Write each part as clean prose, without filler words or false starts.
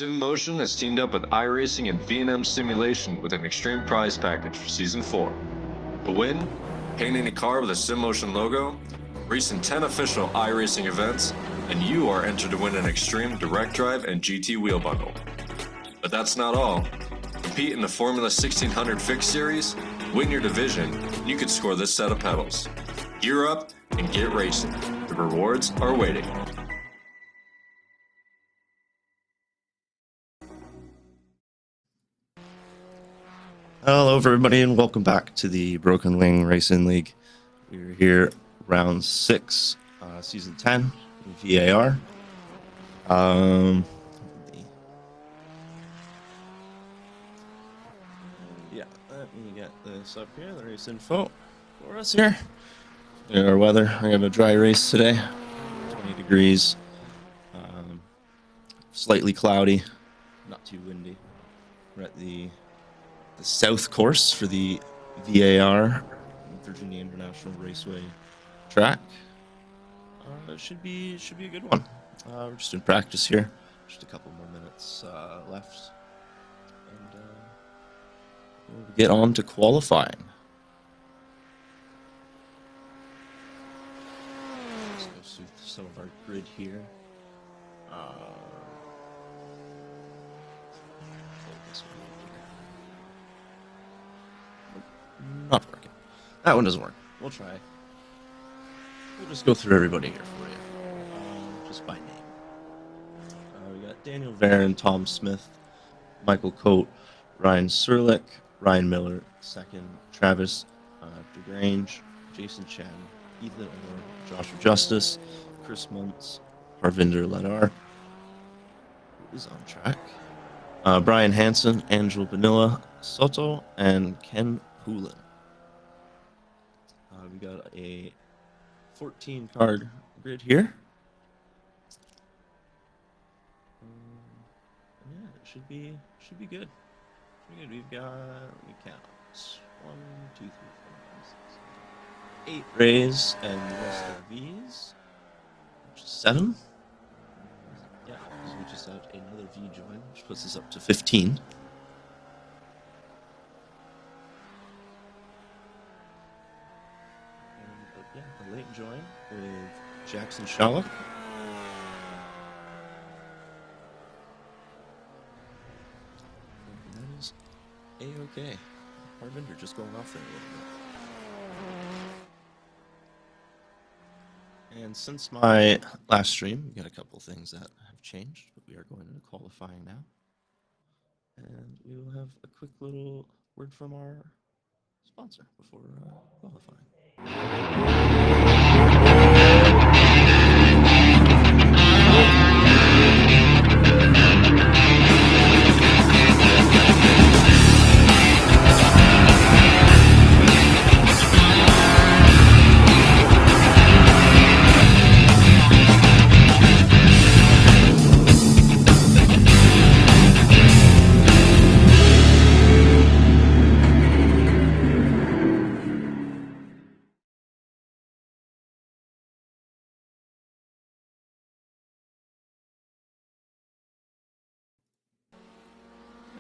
Sim Motion has teamed up with iRacing and V&M Simulation with an extreme prize package for Season 4. To win, painting a car with a Sim Motion logo, race in 10 official iRacing events, and you are entered to win an extreme direct drive and GT wheel bundle. But that's not all. Compete in the Formula 1600 Fixed Series, win your division, and you could score this set of pedals. Gear up and get racing. The rewards are waiting. Hello everybody and welcome back to the Broken Wing Racing League. We're here round 6, season 10, VAR. Let me get this up here, the race info for us here. Our weather, we have a dry race today, 20 degrees, slightly cloudy, not too windy. We're at the south course for the VAR, Virginia International Raceway track. It should be a good one. We're just in practice here. Just a couple more minutes left, and we'll get on to qualifying. Let's go through some of our grid here. Not working. That one doesn't work. We'll try. We'll just go through everybody here for you, just by name. We got Daniel Varon, Tom Smith, Michael Coate, Ryan Serlick, Ryan Miller, second, Travis DeGrange, Jason Chen, Ethan Orr, Joshua Justice, Chris Muntz, Harvinder Ladar, who is on track, Brian Hansen, Angel Vanilla, Soto, and Ken Poulin. We got a 14 card grid here. Yeah, it should be good. We've got, let me count, 1, 2, 3, 4, 5, 6, 8 Rays and the rest of Vees, which is 7. Yeah, because we just had another V join, which puts us up to 15. Yeah, a late join with Jackson Shallock. And that is A-okay. Harvinder just going off there a little bit. And since my last stream, we got a couple things that have changed, but we are going into qualifying now. And we will have a quick little word from our sponsor before qualifying.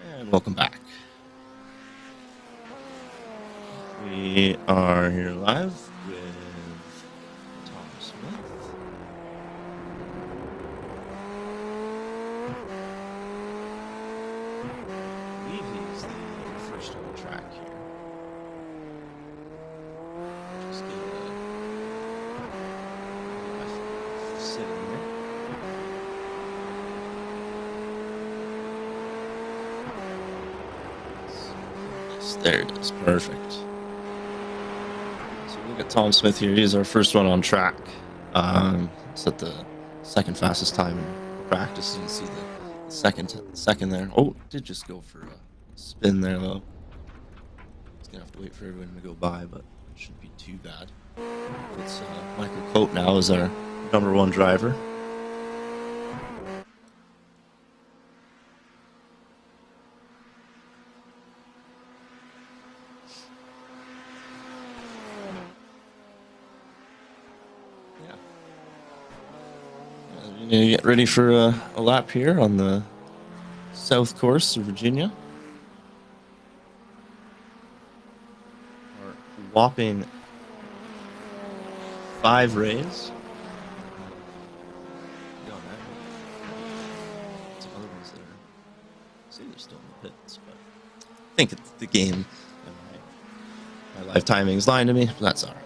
And welcome back. We are here live with Tom Smith. I believe he's the first on the track here. Just get a sitting there. There it is, perfect. So we've got Tom Smith here. He's our first one on track. It's at the second fastest time in practice. You can see the second there. Oh, did just go for a spin there though. He's gonna have to wait for everyone to go by, but it shouldn't be too bad. It's Michael Coate now is our number 1 driver. Get ready for a lap here on the South Course of Virginia. Our whopping 5 rays. Some other ones that are, say they're still in the pits, but I think it's the game. And my live timing is lying to me, but that's all right.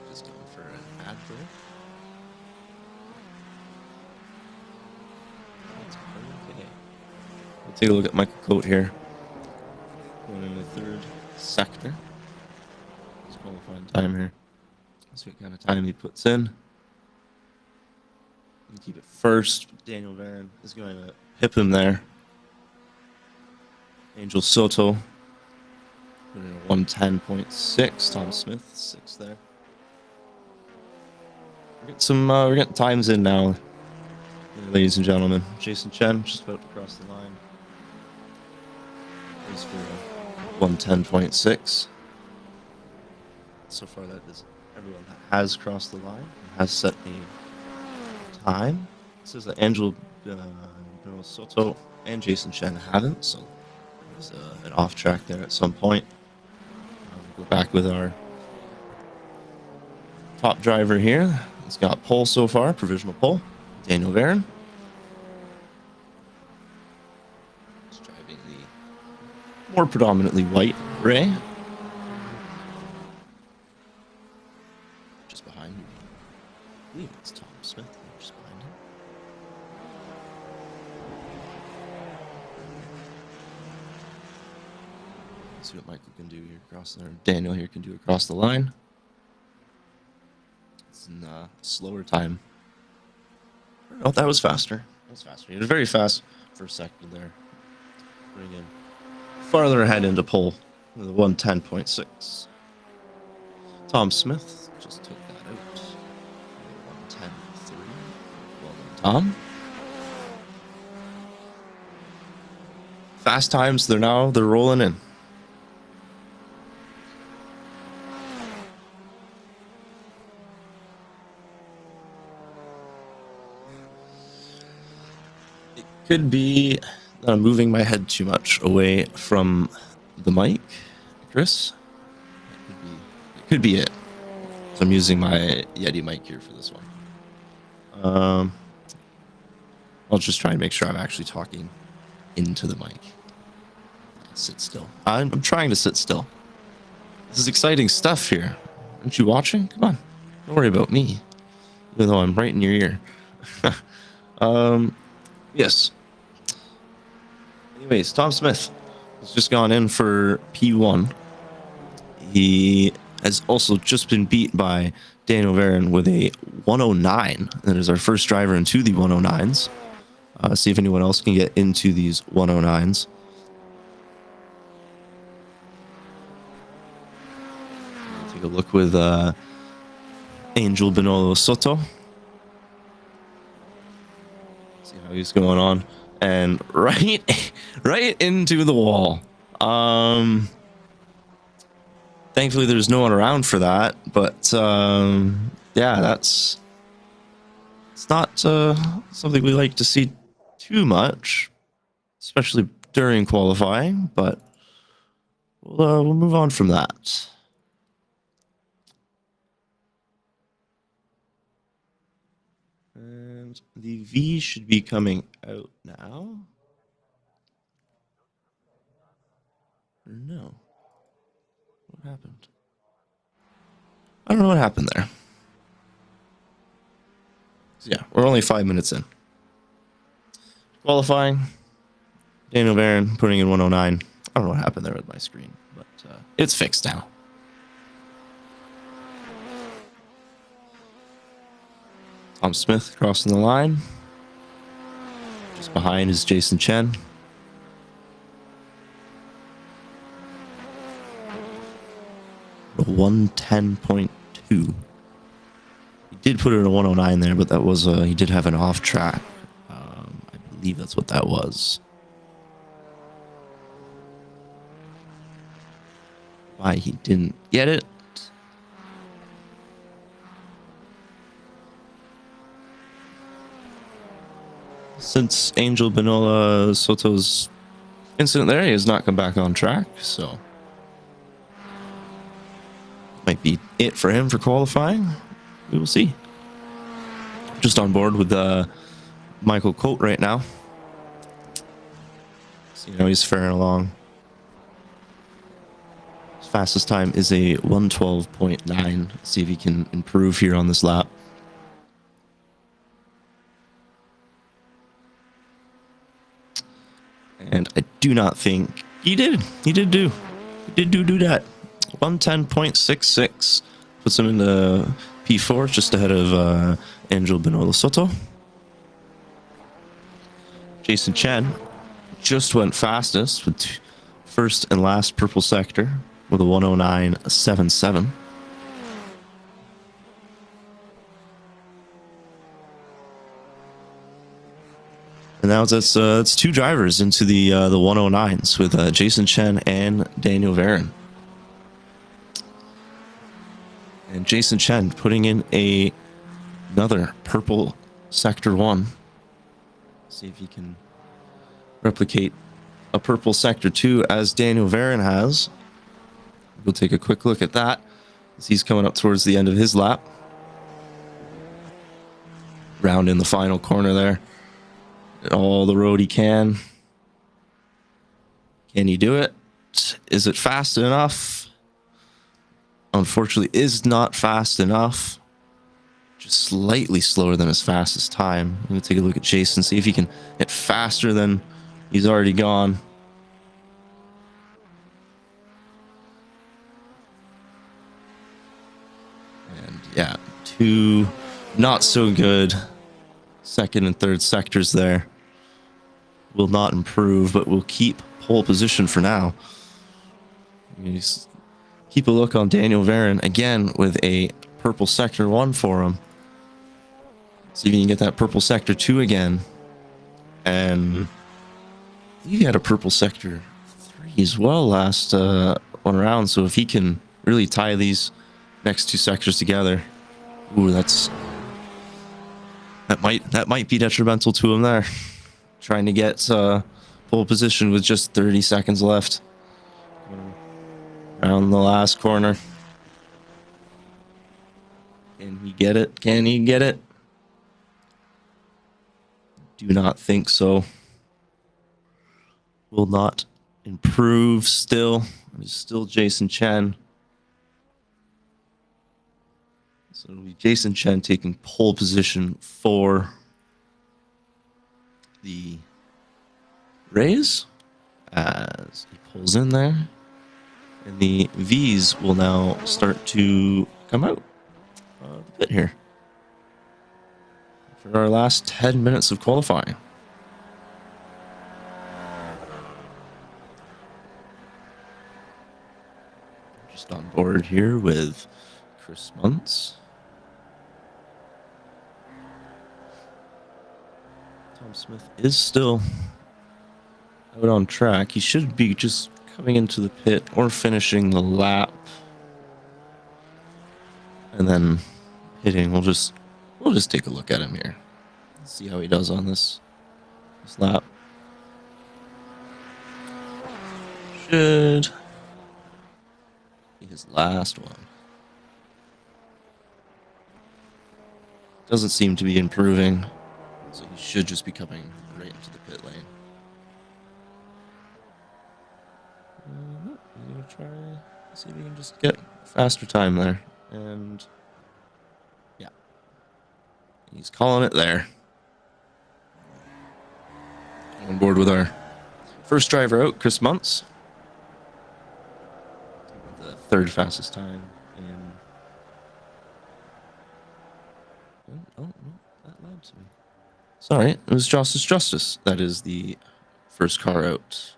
Just going for an ad break. Okay. We'll take a look at Michael Cote here. Going in the 3rd sector. Let's qualifying time here. See what kind of time he puts in. You keep it first. Daniel Varon is going to hip him there. Angel Soto. Put in a 110.6. Tom Smith, 6 there. We're getting times in now, ladies and gentlemen. Jason Chen just about to cross the line. He's for 110.6. So far, that is everyone that has crossed the line and has set a time. It says that Angel Soto and Jason Chen haven't, so there's an off track there at some point. We'll go back with our top driver here. He's got pole so far, provisional pole. Daniel Varon. He's driving the more predominantly white Ray. Just behind him. I believe it's Tom Smith. Just behind him. Let's see what Michael can do here across there. Daniel here can do across the line. In slower time. Oh, that was faster. That was faster. He was very fast for a second there. Bring in farther ahead into pole with a 110.6. Tom Smith just took that out. 110.3. Well done, Tom. Fast times. They're rolling in. Could be that I'm moving my head too much away from the mic, Chris. It could be it. So I'm using my Yeti mic here for this one. I'll just try and make sure I'm actually talking into the mic. Sit still. I'm trying to sit still. This is exciting stuff here. Aren't you watching? Come on. Don't worry about me. Even though I'm right in your ear. Yes. Anyways, Tom Smith has just gone in for P1. He has also just been beat by Daniel Varon with a 109. That is our first driver into the 109s. See if anyone else can get into these 109s. Take a look with Angel Benolo Soto. See how he's going on. And right into the wall. Thankfully, there's no one around for that. But yeah, it's not something we like to see too much, especially during qualifying. But we'll move on from that. And the V should be coming out now. Or no? What happened? I don't know what happened there. So yeah, we're only 5 minutes in. Qualifying. Daniel Varon putting in 109. I don't know what happened there with my screen, but it's fixed now. Tom Smith crossing the line. Just behind is Jason Chen. A 110.2. He did put it in a 109 there, but that was he did have an off track. I believe that's what that was. why he didn't get it. Since Angel Benola Soto's incident there, he has not come back on track, so might be it for him for qualifying. We will see. Just on board with Michael Colt right now. See how he's faring along. His fastest time is a 1:12.9. See if he can improve here on this lap. And I do not think he did. He did do that. 1:10.66 puts him in the P4, just ahead of Angel Benola Soto. Jason Chen just went fastest with first and last purple sector with a 1:09.77. And now it's two drivers into the 109s with Jason Chen and Daniel Varon. And Jason Chen putting in another purple sector 1. See if he can replicate a purple sector 2 as Daniel Varon has. We'll take a quick look at that as he's coming up towards the end of his lap. Round in the final corner there. All the road he can. Can he do it? Is it fast enough? Unfortunately, is not fast enough. Just slightly slower than his fastest time. I'm going to take a look at Jason, see if he can hit faster than he's already gone. And yeah, two not so good second and third sectors there. Will not improve, but will keep pole position for now. Just keep a look on Daniel Varon again with a purple sector 1 for him. See if you can get that purple sector 2 again. And he had a purple sector 3 as well last one round. So if he can really tie these next two sectors together, ooh, that might be detrimental to him there. Trying to get pole position with just 30 seconds left. Around the last corner. Can he get it? Can he get it? Do not think so. Will not improve still. It's still Jason Chen. So it'll be Jason Chen taking pole position for the Rays as he pulls in there. And the Vees will now start to come out of the pit here for our last 10 minutes of qualifying. Just on board here with Chris Muntz. Tom Smith is still out on track. He should be just coming into the pit or finishing the lap and then hitting. We'll just take a look at him here. See how he does on this lap. Should be his last one. Doesn't seem to be improving, so he should just be coming right into the pit lane. He's gonna try see if he can just get faster time there, and yeah, he's calling it there. On board with our first driver out, Chris Muntz, the third fastest time in. Oh no, that lied to me. Sorry, it was Justice. That is the first car out.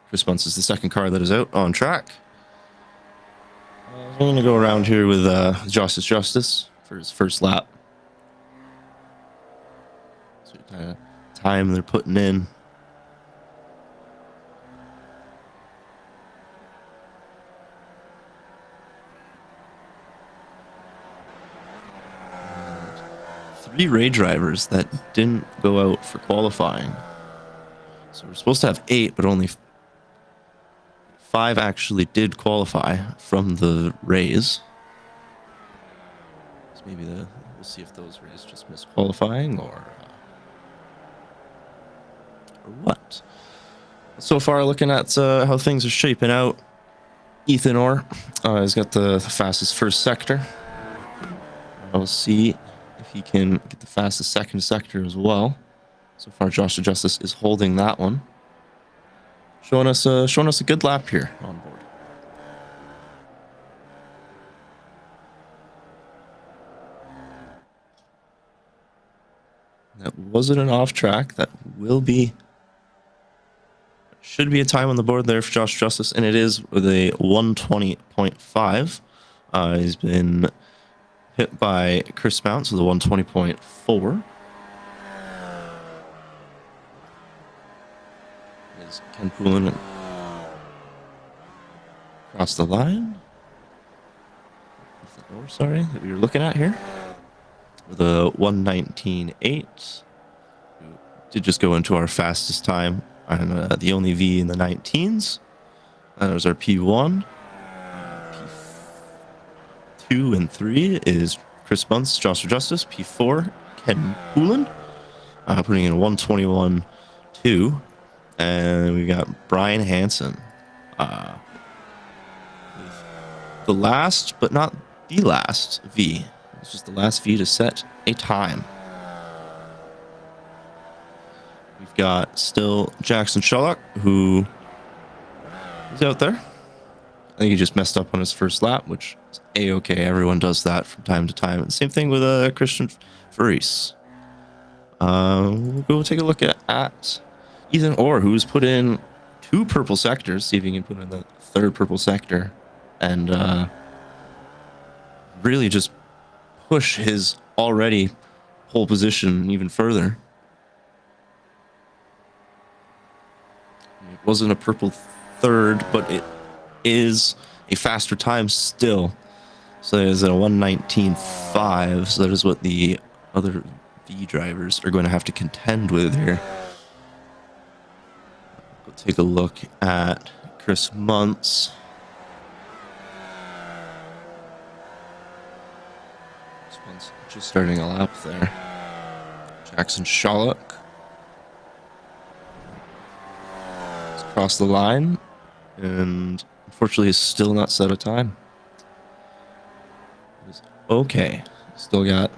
Chris Muntz is the second car that is out on track. I'm going to go around here with Justice for his first lap. So kind of time they're putting in. 3 Ray drivers that didn't go out for qualifying. So we're supposed to have 8, but only 5 actually did qualify from the Rays. So maybe we'll see if those Rays just missed qualifying or what. So far, looking at how things are shaping out, Ethan Orr has got the fastest first sector. We'll see if he can get the fastest second sector as well. So far, Joshua Justice is holding that one, showing us a good lap here on board. That wasn't an off track. That should be a time on the board there for Josh Justice, and it is with a 120.5. He's been hit by Chris Mounts with a 120.4. Is Ken Poulin across the line? Sorry, that we were looking at here with a 119.8. Did just go into our fastest time. And the only V in the 19s. That was our P1. P2 and 3 is Chris Bunce, Joshua Justice. P4, Ken Poulin, putting in a 121.2. And we've got Brian Hansen. The last, but not the last V. It's just the last V to set a time. We've got still Jackson Sherlock, who is out there. I think he just messed up on his first lap, which is A-okay. Everyone does that from time to time. And same thing with Christian Vees. We'll go take a look at Ethan Orr, who's put in 2 purple sectors. See if he can put in the 3rd purple sector. And really just push his already pole position even further. It wasn't a purple 3rd, but it is a faster time still. So there's a 119.5. So that is what the other V drivers are going to have to contend with here. We'll take a look at Chris Muntz. Chris Muntz just starting a lap there. Jackson Sherlock across the line, and unfortunately he's still not set a time. It's okay. Still got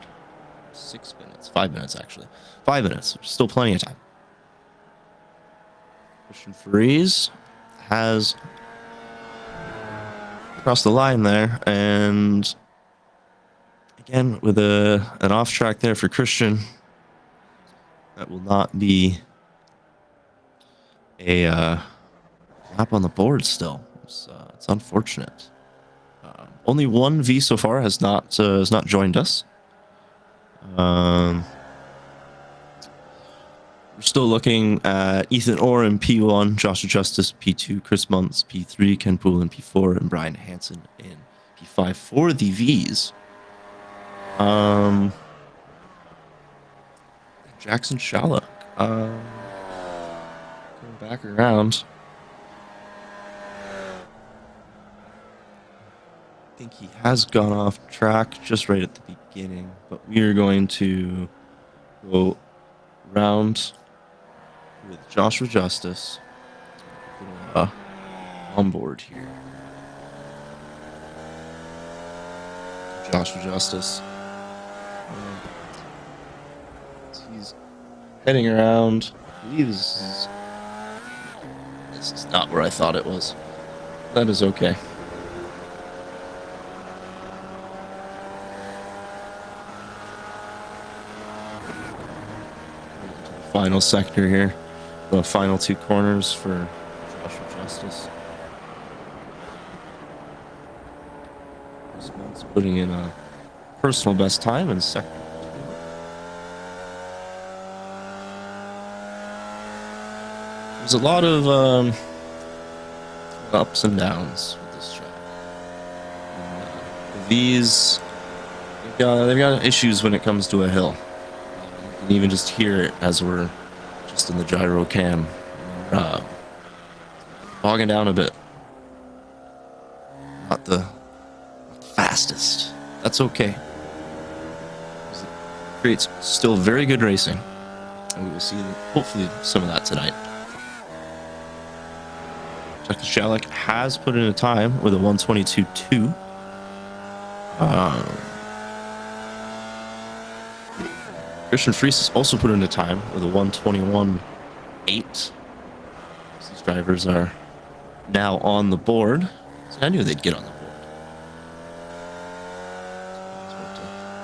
6 minutes, 5 minutes actually. 5 minutes, still plenty of time. Christian Vees has crossed the line there, and again with an off track there for Christian. That will not be a lap on the board still. It's unfortunate. Only one V so far has not joined us. We're still looking at Ethan Orr in P1, Joshua Justice P2, Chris Muntz P3, Ken Poulin P4, and Brian Hansen in P5 for the V's. Jackson Sherlock going back around. I think he has gone off track just right at the beginning, but we are going to go round with Joshua Justice on board here. Joshua Justice. He's heading around. I believe this is not where I thought it was. That is okay. Final sector here. The final 2 corners for Joshua Justice. This one's putting in a personal best time in sector 2. There's a lot of ups and downs with this track. These they've got issues when it comes to a hill. You can even just hear it as we're just in the gyro cam. Bogging down a bit. Not the fastest. That's okay. It creates still very good racing. And we will see, hopefully, some of that tonight. Chuck the Shalak has put in a time with a 122.2. Christian Freese has also put in a time with a 121.8. These drivers are now on the board. So I knew they'd get on the board.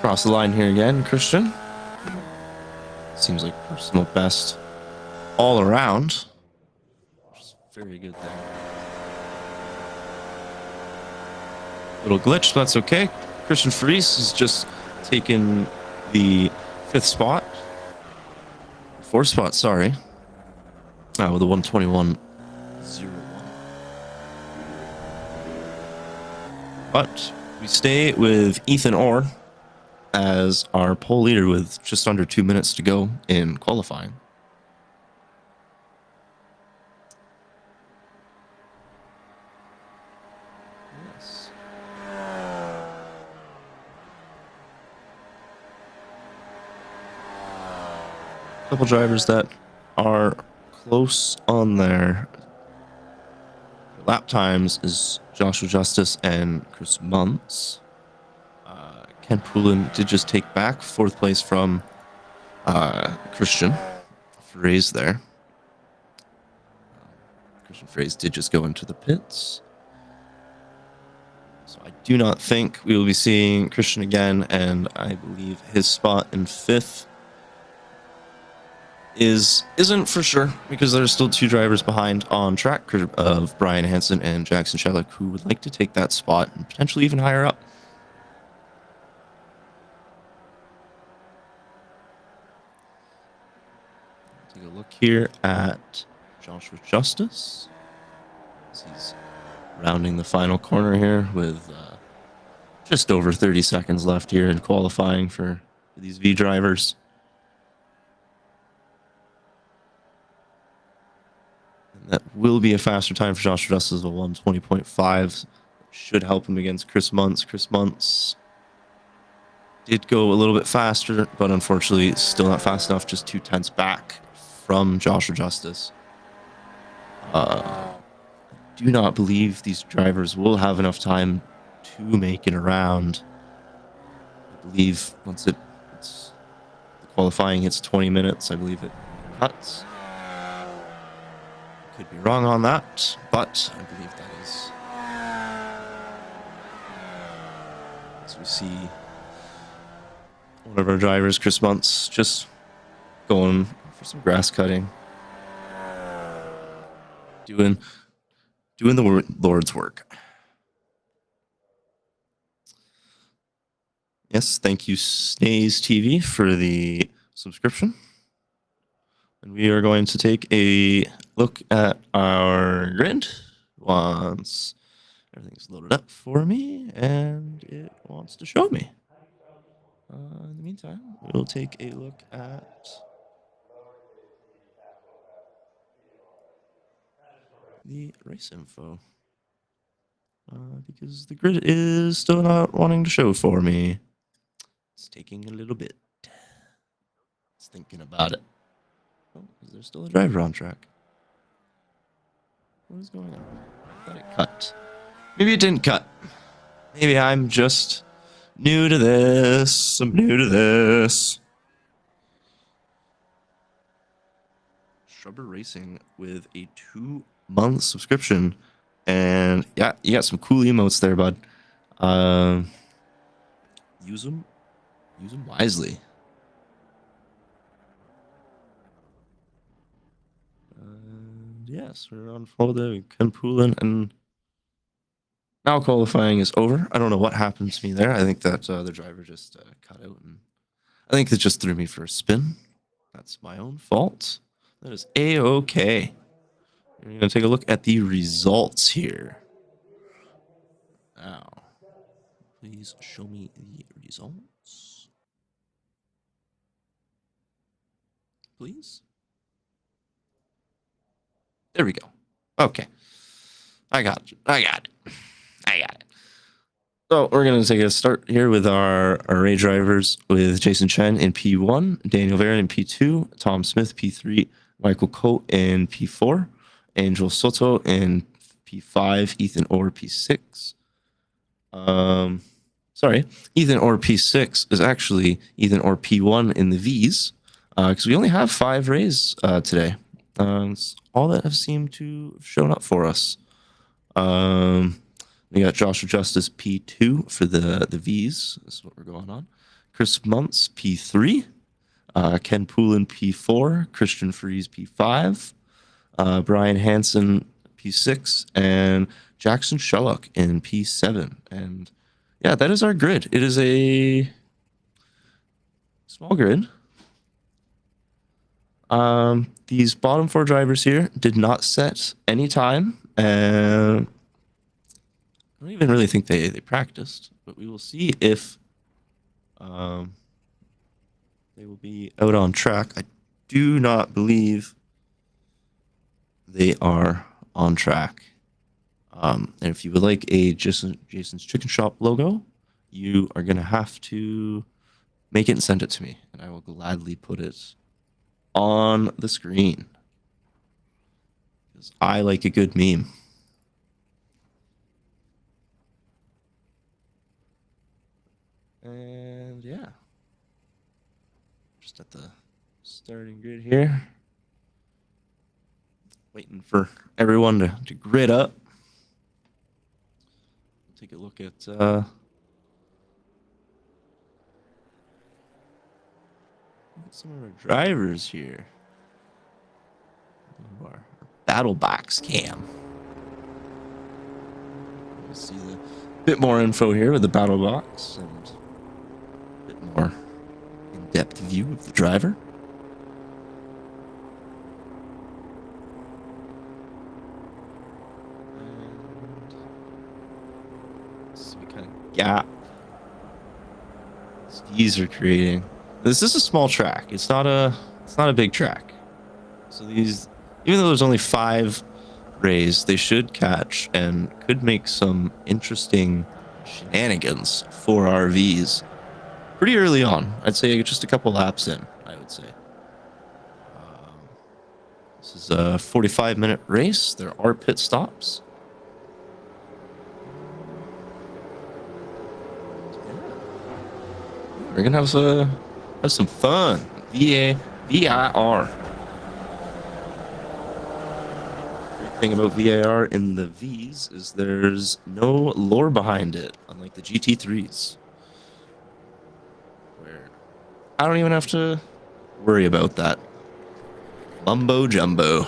Cross the line here again, Christian. Seems like personal best all around. Which is a very good thing. Little glitch, but that's okay. Christian Freese has just taken the fourth spot, sorry. With a 121.01. But we stay with Ethan Orr as our pole leader with just under 2 minutes to go in qualifying. Yes. A couple drivers that are close on their lap times is Joshua Justice and Chris Muntz. Ken Poulin did just take back fourth place from Christian Fraze there. Christian Fraze did just go into the pits. So I do not think we will be seeing Christian again, and I believe his spot in fifth isn't for sure, because there's still two drivers behind on track of Brian Hansen and Jackson Shellick, who would like to take that spot and potentially even higher up. Take a look here at Joshua Justice. He's rounding the final corner here with just over 30 seconds left here in qualifying for these V drivers. And that will be a faster time for Joshua Justice of 120.5. Should help him against Chris Muntz. Chris Muntz did go a little bit faster, but unfortunately still not fast enough, just 2/10 back from Joshua Justice. Do not believe these drivers will have enough time to make it around. I believe once the qualifying hits 20 minutes, I believe it cuts. Could be wrong on that, but I believe that is. As we see one of our drivers, Chris Muntz, just going for some grass cutting. Doing the Lord's work. Yes, thank you, Snaze TV, for the subscription. And we are going to take a look at our grid once everything's loaded up for me and it wants to show me. In the meantime, we'll take a look at the race info. Because the grid is still not wanting to show for me. It's taking a little bit. It's thinking about it. Oh, is there still a driver on track? What is going on? I thought it cut. Maybe it didn't cut. Maybe I'm just new to this. I'm new to this. Shrubber Racing with a 2-month subscription. And yeah, you got some cool emotes there, bud. Use them wisely. Yes, we're on Florida with Ken Poulin, and now qualifying is over. I don't know what happened to me there. I think that the driver just cut out, and I think it just threw me for a spin. That's my own fault. That is A-okay. We're going to take a look at the results here. Now, please show me the results. please. There we go. Okay. I got it. I got it. So we're going to take a start here with our array drivers with Jason Chen in P1, Daniel Varon in P2, Tom Smith P3, Michael Coate in P4, Angel Soto in P5, Ethan Orr P6. Sorry, Ethan Orr P6 is actually Ethan Orr P1 in the Vees, because we only have 5 rays today. It's all that have seemed to have shown up for us. We got Joshua Justice P2 for the Vees. This is what we're going on. Chris Muntz P3. Ken Poulin P4. Christian Freeze P5. Brian Hansen P6. And Jackson Shellock in P7. And yeah, that is our grid. It is a small grid. These bottom 4 drivers here did not set any time. And I don't even really think they practiced, but we will see if they will be out on track. I do not believe they are on track. And if you would like a Jason's Chicken Shop logo, you are going to have to make it and send it to me, and I will gladly put it on the screen. Because I like a good meme. And yeah, just at the starting grid here, waiting for everyone to grid up. Take a look at some of our drivers here. Our battle box cam. You see the bit more info here with the battle box and more in-depth view of the driver. And see what kind of gap these are creating. This is a small track. It's not a big track. So these, even though there's only 5 rays, they should catch and could make some interesting shenanigans for our Vees. Pretty early on. I'd say just a couple laps in, I would say. This is a 45-minute race. There are pit stops. We're going to have some fun. VIR. Great thing about VIR in the Vees is there's no lore behind it, unlike the GT3s. I don't even have to worry about that. Mumbo jumbo.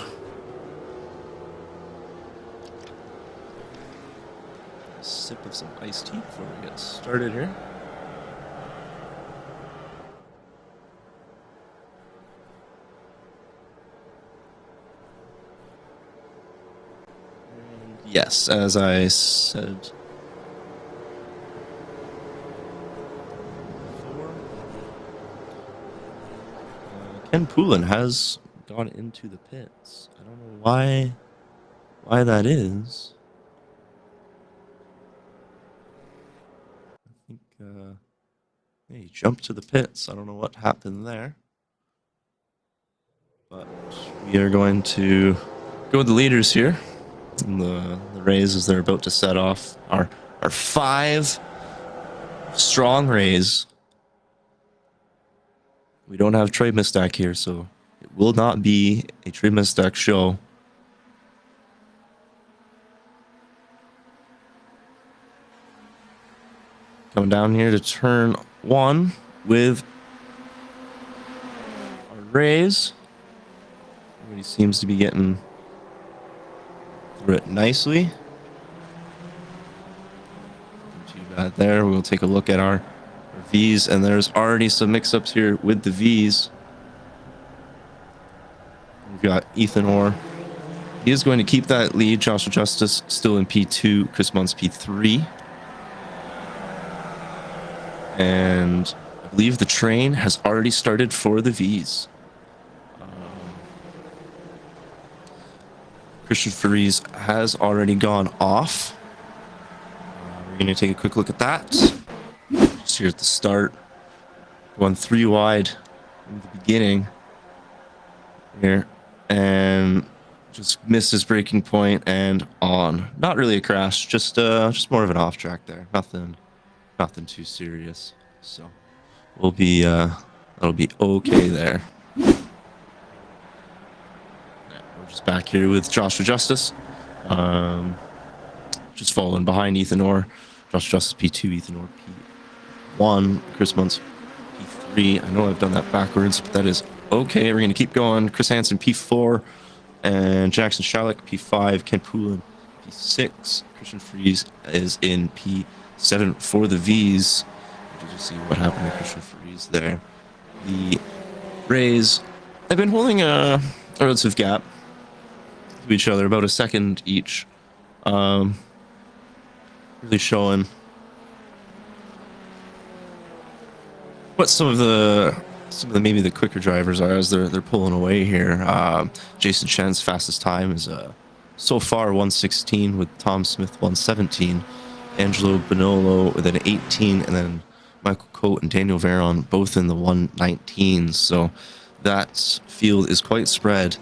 Sip of some iced tea before we get started here. And yes, as I said, Ken Poulin has gone into the pits. I don't know why that is. I think he jumped to the pits. I don't know what happened there. But we are going to go with the leaders here. And the Rays as they're about to set off. Our 5 strong Rays. We don't have Trey Mistak here, so it will not be a Trey Mistak show. Coming down here to turn 1 with our Rays. Everybody seems to be getting through it nicely. Not too bad there. We'll take a look at our Vees, and there's already some mix-ups here with the Vees. We've got Ethan Orr. He is going to keep that lead. Joshua Justice still in P2. Chris Muntz P3. And I believe the train has already started for the Vees. Christian Freeze has already gone off. We're going to take a quick look at that. Just here at the start. Going 3 wide in the beginning here. And just missed his braking point and on. Not really a crash, just more of an off track there. Nothing too serious. So we'll be that'll be okay there. Yeah, we're just back here with Joshua Justice. Just following behind Ethan Orr. Joshua Justice P2, Ethan Orr P1, Chris Muntz P3. I know I've done that backwards, but that is okay. We're gonna keep going. Chris Hansen P4. And Jackson Shalek, P5, Ken Poulin, P6. Christian Freeze is in P7 for the Vees. Did you see what happened to Christian Freeze there? The Rays have been holding a relative gap to each other, about a second each. Really showing what some of the maybe the quicker drivers are as they're pulling away here. Jason Chen's fastest time is so far 1:16 with Tom Smith 1:17, Angelo Bonolo with an 18, and then Michael Cote and Daniel Veron both in the 1:19. So that field is quite spread.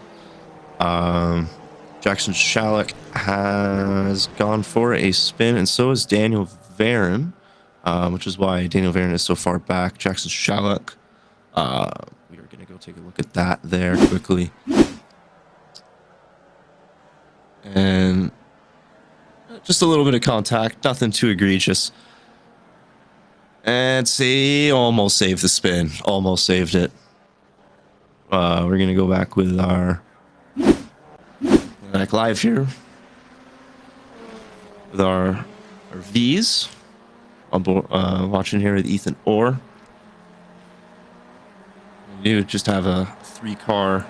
Jackson Shalek has gone for a spin, and so is Daniel Veron, which is why Daniel Veron is so far back. Jackson Shalek. We are going to go take a look at that there quickly. And just a little bit of contact, nothing too egregious. And see, almost saved the spin. Almost saved it. We're going to go back with our back live here with our Vees on board, watching here with Ethan Orr. You just have a three-car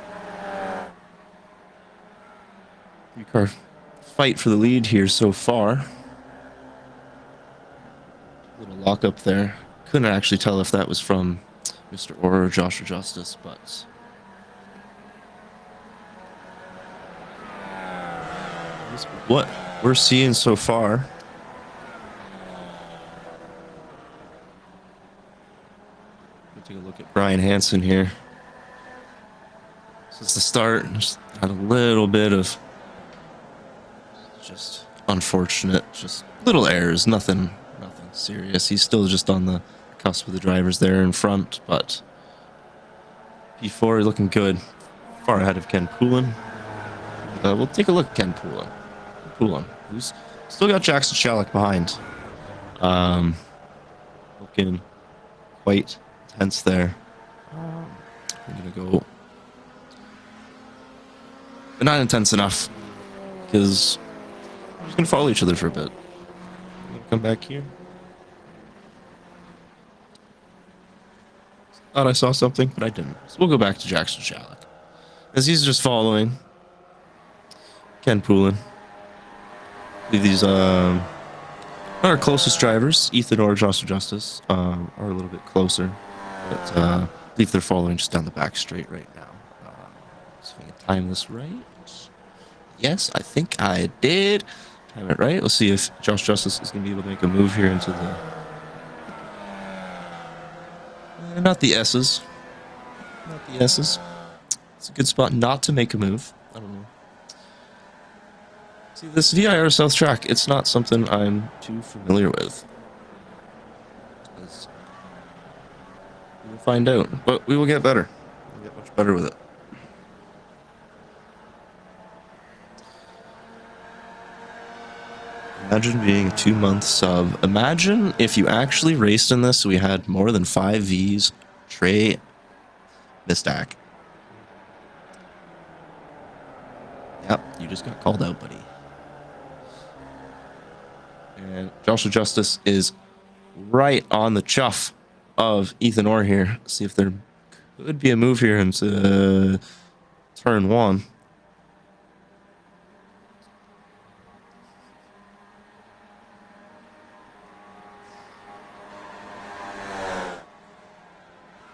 fight for the lead here so far. Little lock up there. Couldn't actually tell if that was from Mr. Orr or Joshua Justice, but what we're seeing so far. Take a look at Brian Hansen here. Since the start, just had a little bit of just unfortunate, just little errors, nothing serious. He's still just on the cusp of the drivers there in front, but P4 looking good, far ahead of Ken Poulin. We'll take a look at Ken Poulin, who's still got Jackson Shalek behind. Looking quite tense there. We're gonna go, but not intense enough because we're just gonna follow each other for a bit. Come back here. Thought I saw something, but I didn't. So we'll go back to Jackson Shalek as he's just following Ken Poulin. I believe these our closest drivers, Ethan or Joshua Justice, are a little bit closer. But I believe they're following just down the back straight right now. So if I can time this right. Yes, I think I did time it right. Let's see if Josh Justice is going to be able to make a move here into the... not the S's. Not the S's. It's a good spot not to make a move. I don't know. See, this VIR South track, it's not something I'm too familiar with. We'll find out, but we will get better. We'll get much better with it. Imagine being a 2-month sub. Imagine if you actually raced in this, we had more than 5 Vs. Trey Mistack. Yep, you just got called out, buddy. And Joshua Justice is right on the chuff of Ethan Orr here. See if there could be a move here into turn 1.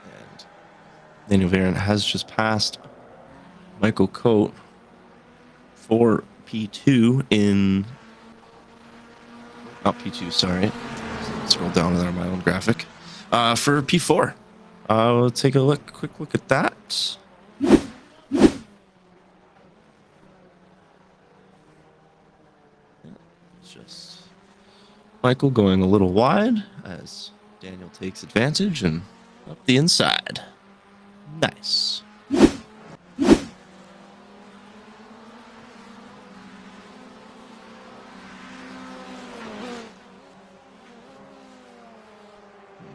And Daniel Veron has just passed Michael Cote for P2 in... Not P2, sorry. Scroll down there on my own graphic. For P4. We'll take a quick look at that. It's just Michael going a little wide as Daniel takes advantage and up the inside. Nice.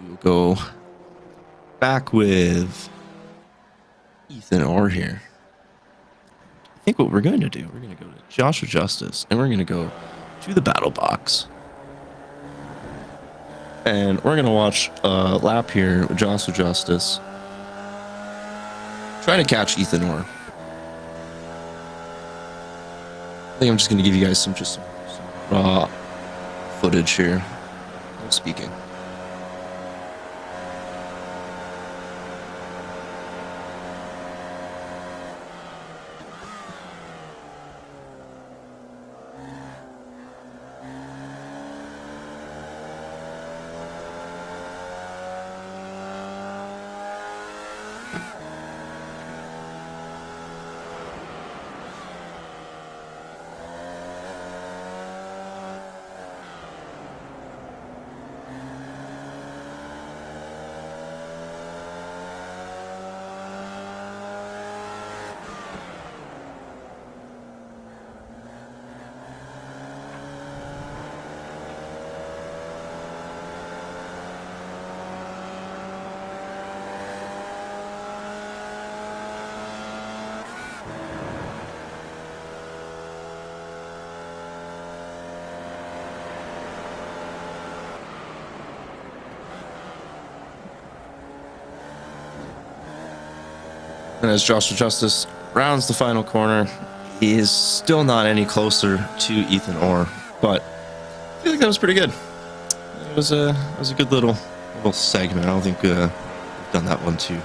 We'll go back with Ethan Orr here. I think what we're going to do, we're going to go to Joshua Justice, and we're going to go to the battle box. And we're going to watch a lap here with Joshua Justice, trying to catch Ethan Orr. I think I'm just going to give you guys some raw footage here. I'm speaking. And as Joshua Justice rounds the final corner, he is still not any closer to Ethan Orr, but I feel like that was pretty good. It was a good little segment. I don't think we've done that one too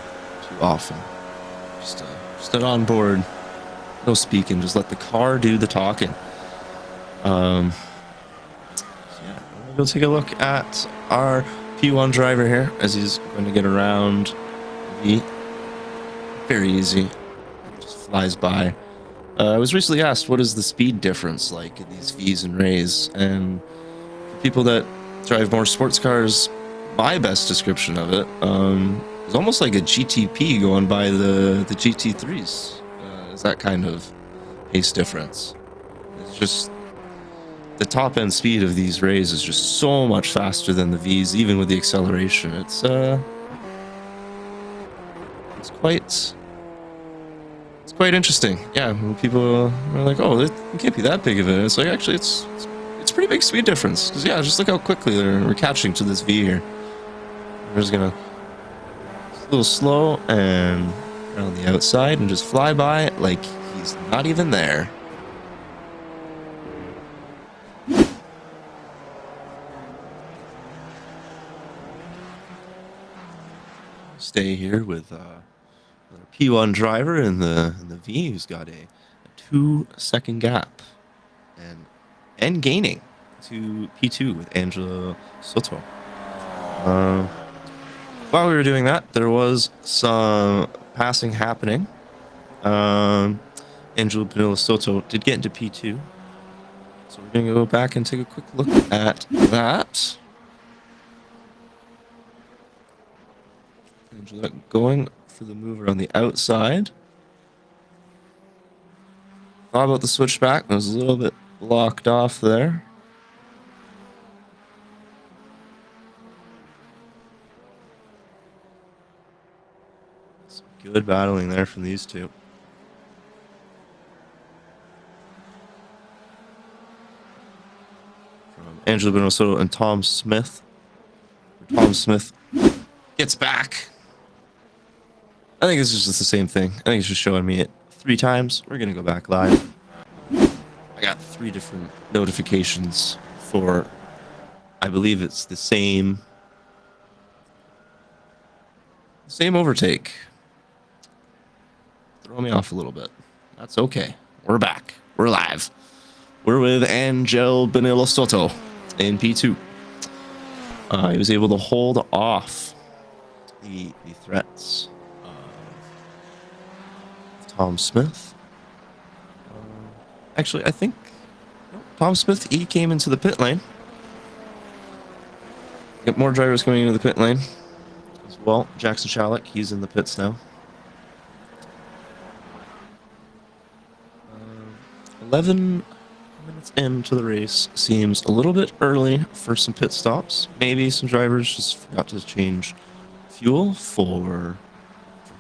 often. Just an on board, no speaking, just let the car do the talking. So yeah, we'll take a look at our P1 driver here as he's going to get around the. Very easy. Just flies by. I was recently asked, what is the speed difference like in these Vees and Rays? And for people that drive more sports cars, my best description of it is almost like a GTP going by the GT3s. Is that kind of pace difference? It's just the top end speed of these Rays is just so much faster than the Vees, even with the acceleration. It's quite interesting. Yeah, when people are like, "Oh, it can't be that big of it." It's like actually, it's pretty big speed difference. Because yeah, just look how quickly we're catching to this V here. We're just gonna a little slow and around the outside and just fly by like he's not even there. Stay here with another P1 driver in the V who's got a 2-second gap and gaining to P2 with Angelo Soto. While we were doing that, there was some passing happening. Angelo Bonilla Soto did get into P2, so we're going to go back and take a quick look at that. Angelo going for the mover on the outside. Thought about the switchback. It was a little bit blocked off there. Some good battling there from these two. From Angelo Bonilla and Tom Smith. Tom Smith gets back. I think it's just the same thing. I think it's just showing me it 3 times. We're going to go back live. I got 3 different notifications for, I believe it's the same overtake. Throw me off a little bit. That's okay. We're back. We're live. we're with Angel Benilostotto in P2. He was able to hold off the threats of Tom Smith. Actually, I think Tom Smith, he came into the pit lane. Got more drivers coming into the pit lane as well. Jackson Shalleck, he's in the pits now. 11 minutes into the race seems a little bit early for some pit stops. Maybe some drivers just forgot to change fuel for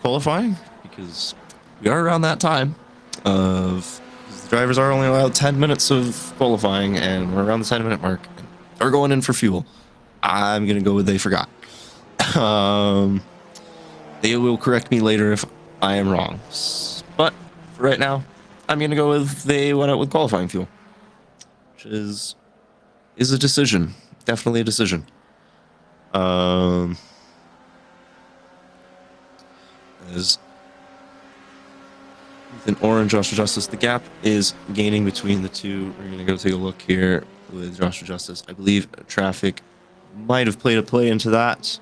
qualifying, because we are around that time of the drivers are only allowed 10 minutes of qualifying, and we're around the 10-minute mark. They're going in for fuel. I'm gonna go with they forgot. They will correct me later if I am wrong, but for right now, I'm gonna go with they went out with qualifying fuel, which is a decision, definitely a decision. As Ethan Orange, Joshua Justice, the gap is gaining between the two. We're gonna go take a look here with Joshua Justice. I believe traffic might have played a play into that.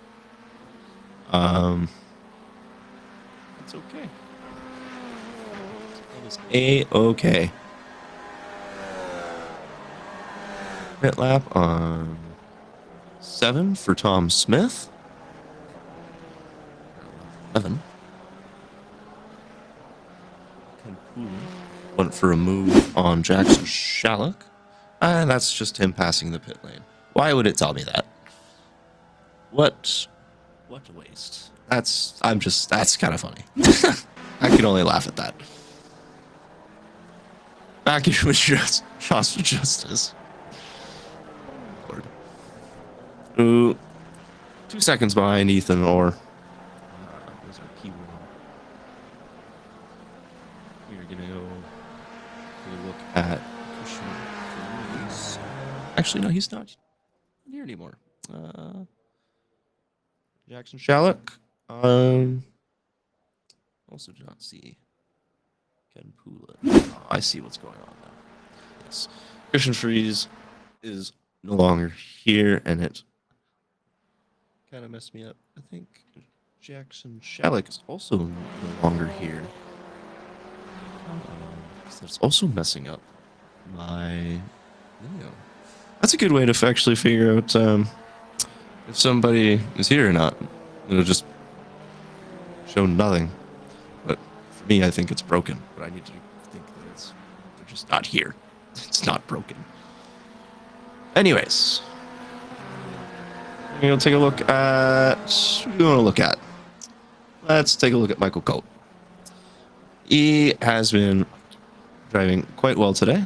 It's okay. It is A-okay. Pit lap on 7 for Tom Smith. 11. Went for a move on Jackson Shalleck. And that's just him passing the pit lane. Why would it tell me that? What a waste. That's kind of funny. I can only laugh at that. Back here with Joshua Justice. Lord. Ooh, 2 seconds behind Ethan Orr. Where's our P1? We're gonna go take a look at Vees. Actually, no, he's not here anymore. Jackson Shalleck. Also do not see Ken Pula. Oh, I see what's going on now. Yes. Christian Freeze is no longer here, and it kind of messed me up. I think Jackson Shalleck is also no longer here. So that's also messing up my video. That's a good way to actually figure out if somebody is here or not. It'll just show nothing. But for me, I think it's broken. But I need to think that they're just not here. It's not broken. Anyways, we're gonna take a look at what we want to look at. Let's take a look at Michael Cope. He has been driving quite well today.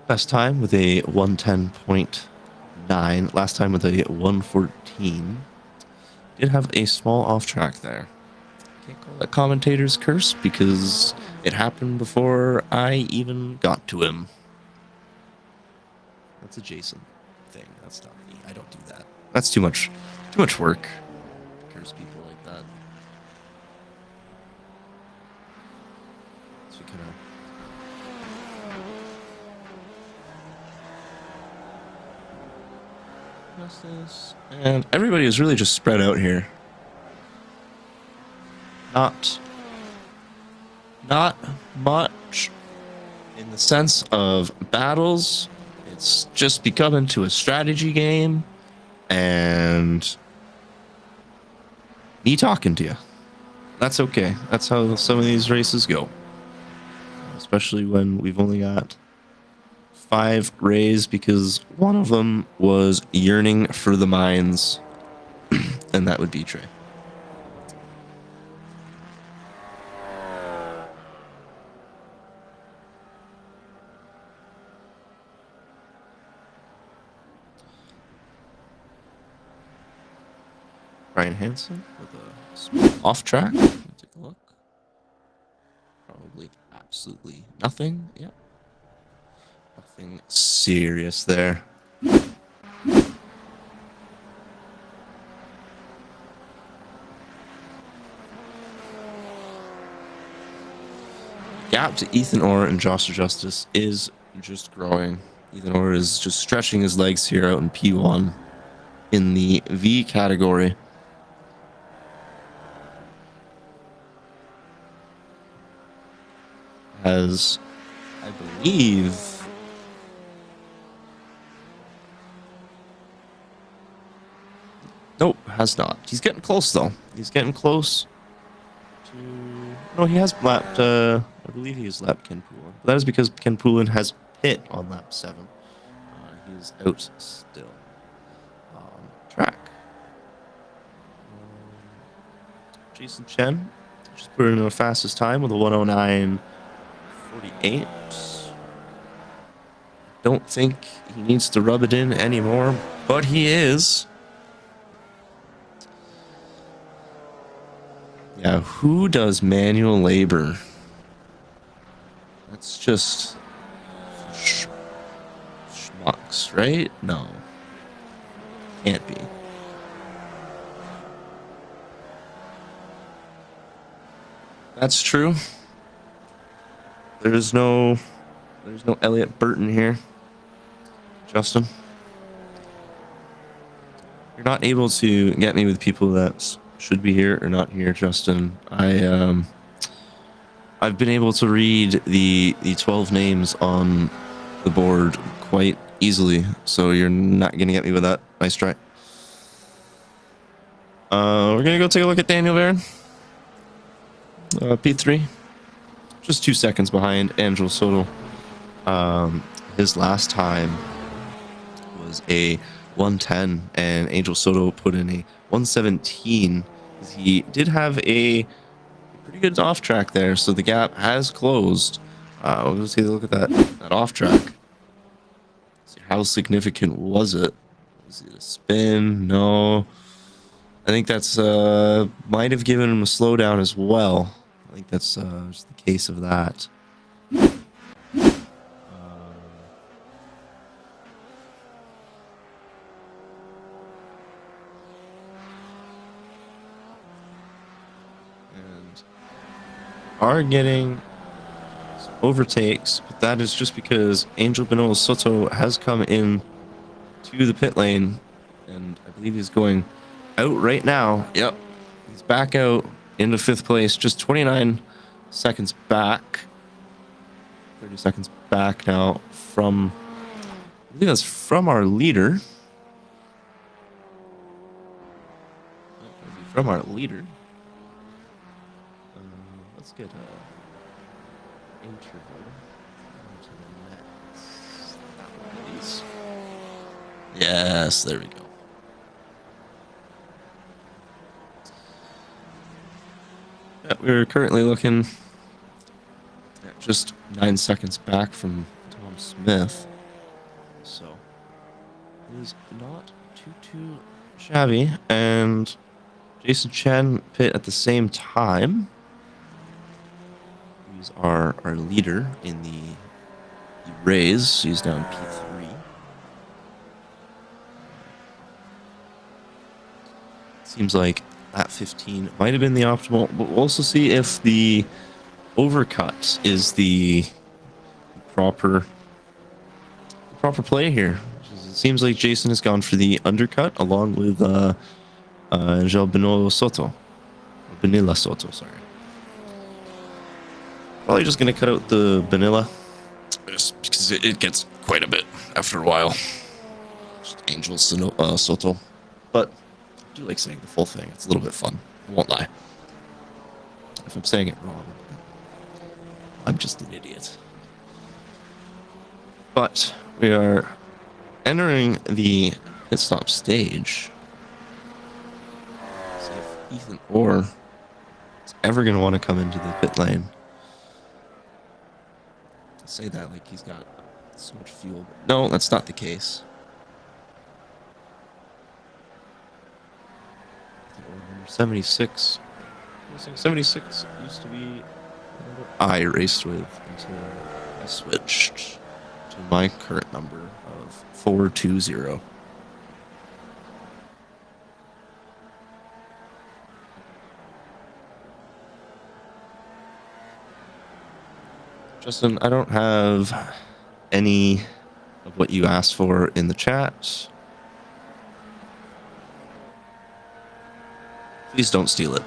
Best time with a 110.9. Last time with a 114. Did have a small off track there. Can't call that commentator's curse because it happened before I even got to him. That's a Jason thing. That's not me. I don't do that. That's too much work to curse people like that. So we kind of this, and everybody is really just spread out here. Not much in the sense of battles. It's just become into a strategy game and me talking to you. That's okay. That's how some of these races go. Especially when we've only got 5 rays, because one of them was yearning for the mines, and that would be Trey. Brian Hansen with a small off track. Take a look. Probably absolutely nothing. Yep. Nothing serious there. gap to Ethan Orr and Joshua Justice is just growing. Ethan Orr is just stretching his legs here out in P1 in the V category. As I believe... Nope, has not. He's getting close, though. He's getting close to... No, he has lapped... I believe he has lapped Ken Poulin. But that is because Ken Poulin has pit on lap 7. He's out still on track. Jason Chen just put in the fastest time with a 109.48. Don't think he needs to rub it in anymore, but he is. Yeah, who does manual labor? That's just schmucks, right? No. Can't be. That's true. There's no Elliot Burton here. Justin. You're not able to get me with people that should be here or not here, Justin. I've been able to read the 12 names on the board quite easily, so you're not gonna get me with that. Nice try. We're gonna go take a look at Daniel Varon. P3, just 2 seconds behind Angel Soto. His last time was a 110, and Angel Soto put in a 117. He did have a pretty good off track there, so the gap has closed. We'll just take a look at that off track. See, how significant was it? Was it a spin? No. I think that's might have given him a slowdown as well. I think that's just the case of that. And are getting some overtakes, but that is just because Angel Benoit Soto has come in to the pit lane, and I believe he's going out right now. Yep, he's back out into 5th place, just 29 seconds back. 30 seconds back now from, I believe that's from our leader. From our leader. Let's get a interval to the next. Please. Yes, there we go. Yeah, we're currently looking at just 9 seconds back from Tom Smith, so it is not too shabby. And Jason Chen pit at the same time. He's our leader in the Rays. He's down P3. Seems like that 15 might have been the optimal, but we'll also see if the overcut is the proper play here. It seems like Jason has gone for the undercut along with Angel Benoit Soto. Vanilla Soto, sorry. Probably just going to cut out the vanilla, just because it gets quite a bit after a while. Just Angel Soto. But I do like saying the full thing. It's a little bit fun. I won't lie. If I'm saying it wrong, I'm just an idiot. But we are entering the pit stop stage. See if Ethan Orr is ever going to want to come into the pit lane. I say that like he's got so much fuel. No, that's not the case. Number 76. 76 used to be I raced with until I switched to my current number of 420. Justin, I don't have any of what you asked for in the chat. Please don't steal it.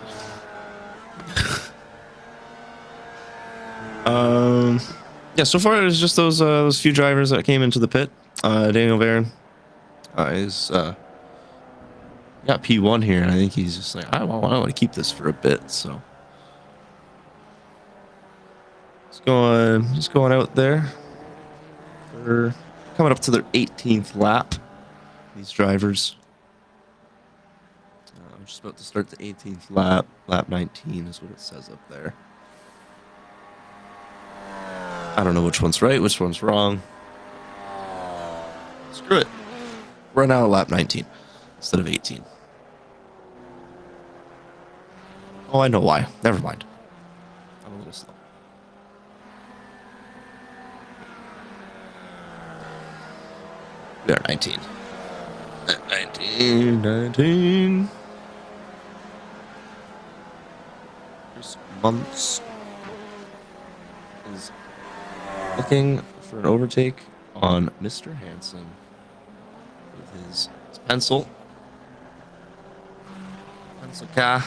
Yeah, so far it's just those few drivers that came into the pit. Daniel Barron is got P1 here, and I think he's just like, I want to keep this for a bit, so just going out there. They're coming up to their 18th lap. These drivers. I'm just about to start the 18th lap. Lap 19 is what it says up there. I don't know which one's right, which one's wrong. Screw it. We're now at lap 19 instead of 18. Oh, I know why. Never mind. I'm a little slow. We are 19. 19. Chris Months is looking for an overtake on Mr. Hansen with his pencil car.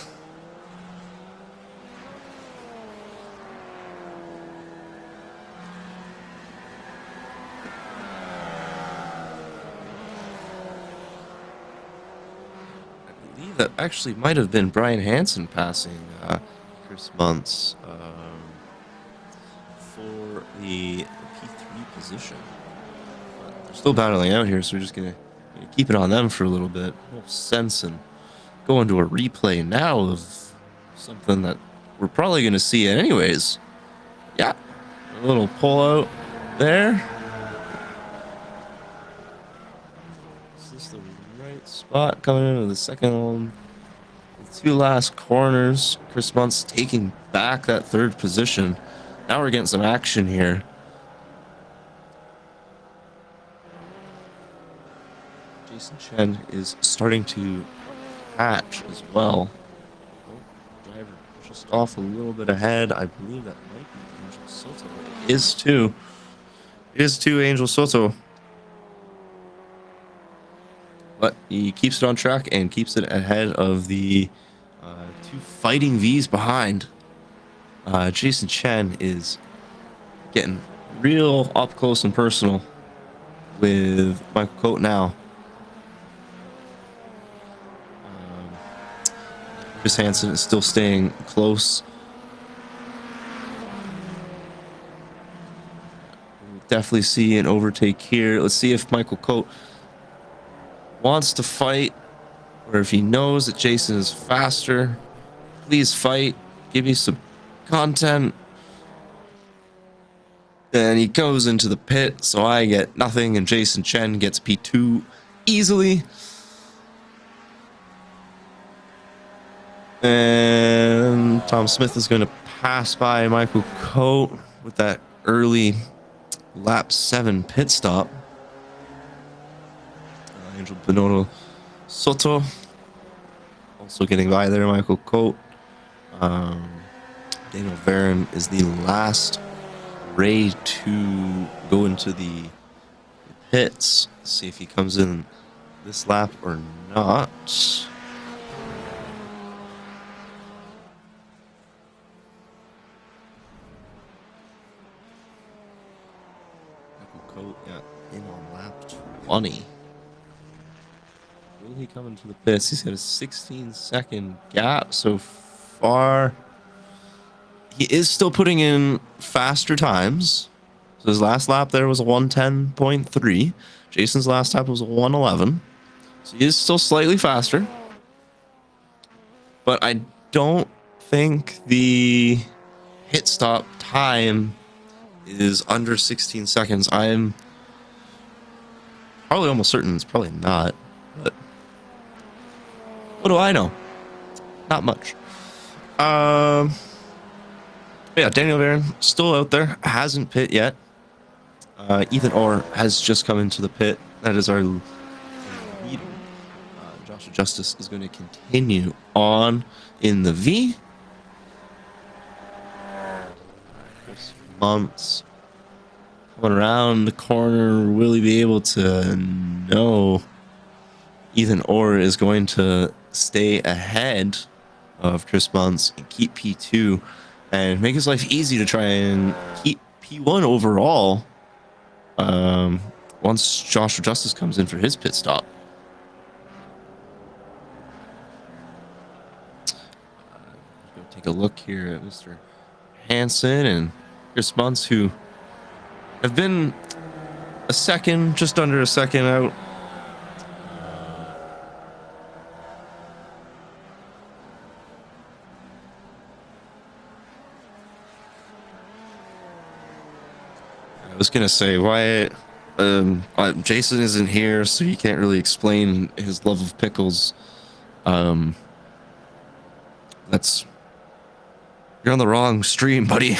I believe that actually might have been Brian Hansen passing Chris Muntz for the P3 position. But they're still battling out here, so we're just gonna keep it on them for a little bit. No sense in going to a replay now of something that we're probably gonna see anyways. Yeah, a little pull out there. Is this the right spot coming into the second one? The two last corners. Chris Muntz taking back that third position. Now we're getting some action here. Jason Chen is starting to catch as well. Oh, driver just off a little bit ahead. I believe that might be Angel Soto. It is too. It is too Angel Soto. But he keeps it on track and keeps it ahead of the two fighting V's behind. Jason Chen is getting real up close and personal with Michael Cote now. Chris Hansen is still staying close. We'll definitely see an overtake here. Let's see if Michael Cote wants to fight, or if he knows that Jason is faster. Please fight. Give me some content. Then he goes into the pit, so I get nothing, and Jason Chen gets P2 easily. And Tom Smith is going to pass by Michael Cote with that early lap 7 pit stop. Angel Benoto Soto also getting by there. Michael Cote. Daniel Varyn is the last Ray to go into the pits. Let's see if he comes in this lap or not. Michael Cote got in on lap 20. Will he come into the pits? He's got a 16-second gap so far. He is still putting in faster times. So his last lap there was a 110.3. Jason's last lap was a 111. So he is still slightly faster. But I don't think the hit stop time is under 16 seconds. I'm probably almost certain it's probably not. But what do I know? Not much. Yeah, Daniel Varyn still out there, hasn't pit yet. Ethan Orr has just come into the pit. That is our leader. Joshua Justice is going to continue on in the V. Chris Months coming around the corner. Will he be able to? No. Ethan Orr is going to stay ahead of Chris Months and keep P2 and make his life easy to try and keep P1 overall. Once Joshua Justice comes in for his pit stop. Go take a look here at Mr. Hansen and Chris Months, who have been just under a second out. I was gonna say, why Jason isn't here, so he can't really explain his love of pickles. You're on the wrong stream, buddy.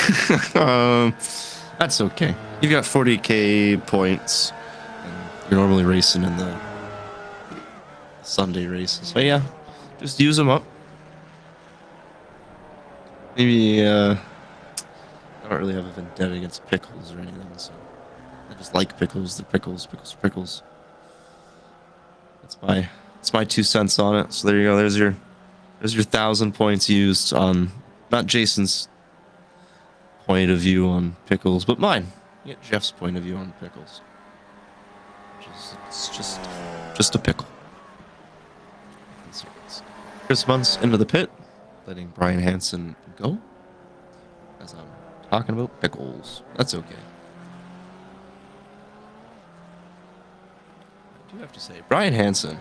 That's okay. You've got 40k points. And you're normally racing in the Sunday races, so yeah, just use them up. Maybe I don't really have a vendetta against pickles or anything, so I just like pickles. The pickles. That's my 2 cents on it. So there you go. There's your 1,000 points used on not Jason's point of view on pickles, but mine. You get Jeff's point of view on pickles. It's just a pickle. Chris Months into the pit, letting Brian Hansen go. As I'm talking about pickles. That's okay. I do have to say, Brian Hansen,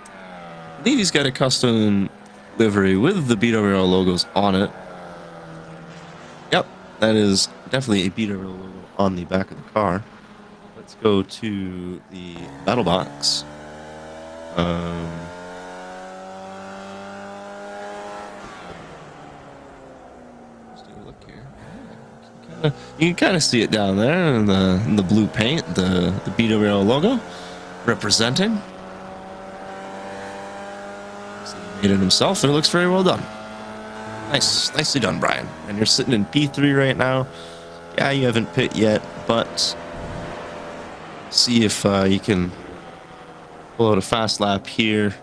I believe he's got a custom livery with the BWR logos on it. Yep, that is definitely a BWR logo on the back of the car. Let's go to the battle box. You can kind of see it down there in the blue paint, the BWL logo representing. So he made it himself, and it looks very well done. Nicely done, Brian. And you're sitting in P3 right now. Yeah, you haven't pit yet, but see if you can pull out a fast lap here.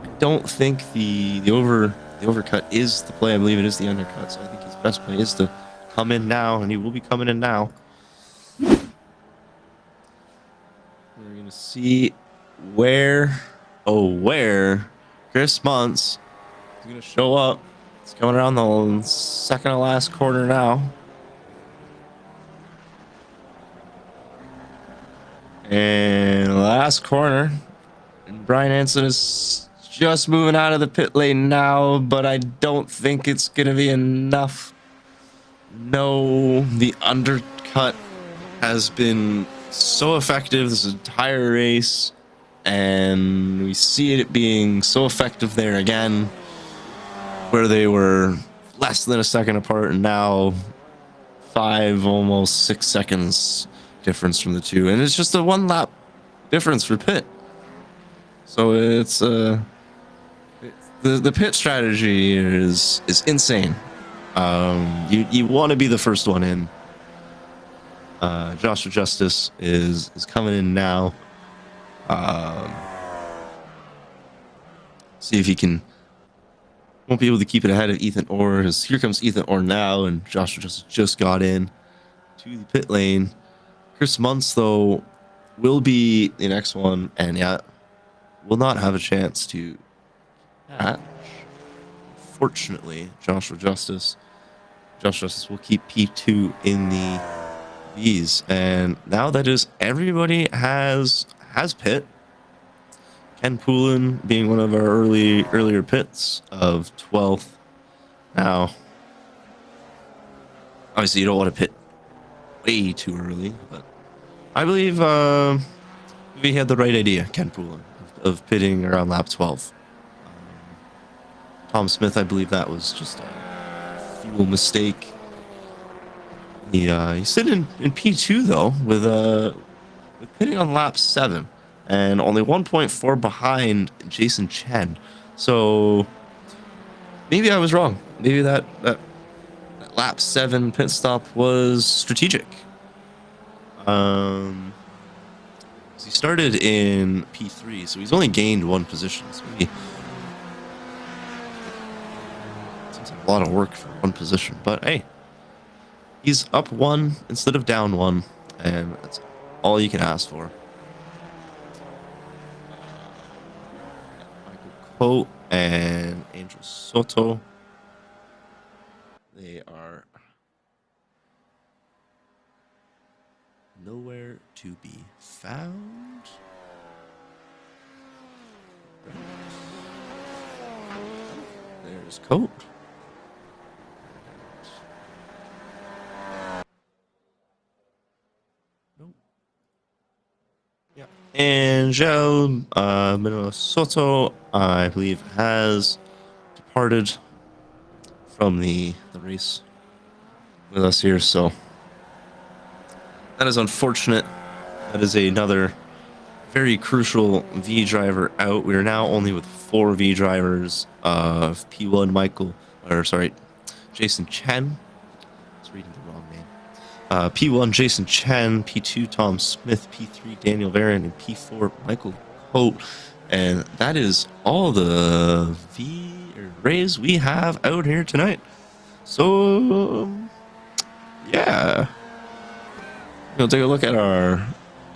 I don't think the overcut is the play. I believe it is the undercut. So I think his best play is to come in now, and he will be coming in now. We're gonna see where Chris Months is gonna show up. It's coming around the second to last corner now. And last corner. And Brian Hansen is just moving out of the pit lane now, but I don't think it's gonna be enough. No, the undercut has been so effective this entire race, and we see it being so effective there again, where they were less than a second apart, and now 5, almost 6 seconds difference from the two, and it's just a 1 lap difference for pit. So it's the pit strategy is insane. You want to be the first one in. Joshua Justice is coming in now. See if he won't be able to keep it ahead of Ethan Orr. Here comes Ethan Orr now, and Joshua Justice just got in to the pit lane. Chris Months, though, will be the next one, and yeah, will not have a chance to catch. Fortunately, Joshua Justice will keep P2 in the Vees, and now that is everybody has pit. Ken Poulin being one of our earlier pits of 12th. Now, obviously you don't want to pit way too early, but I believe we had the right idea, Ken Poulin, of pitting around lap 12. Tom Smith, I believe that was just a fuel mistake. He's sitting in P2 though, with pitting on lap 7 and only 1.4 behind Jason Chen. So maybe I was wrong. Maybe that that lap 7 pit stop was strategic. He started in P3, so he's only gained 1 position. So seems like a lot of work for 1 position, but hey, he's up 1 instead of down 1, and that's all you can ask for. Michael Cote and Angel Soto. They are nowhere to be found. There's Cote. Nope. Yeah. And João Minnesota, I believe, has departed from the race with us here, so that is unfortunate. That is another very crucial V driver out. We are now only with 4 V drivers of P1 Jason Chen. I was reading the wrong name. P1 Jason Chen, P2 Tom Smith, P3 Daniel Varon, and P4 Michael Cote. And that is all the V Rays we have out here tonight. So yeah, we'll take a look at our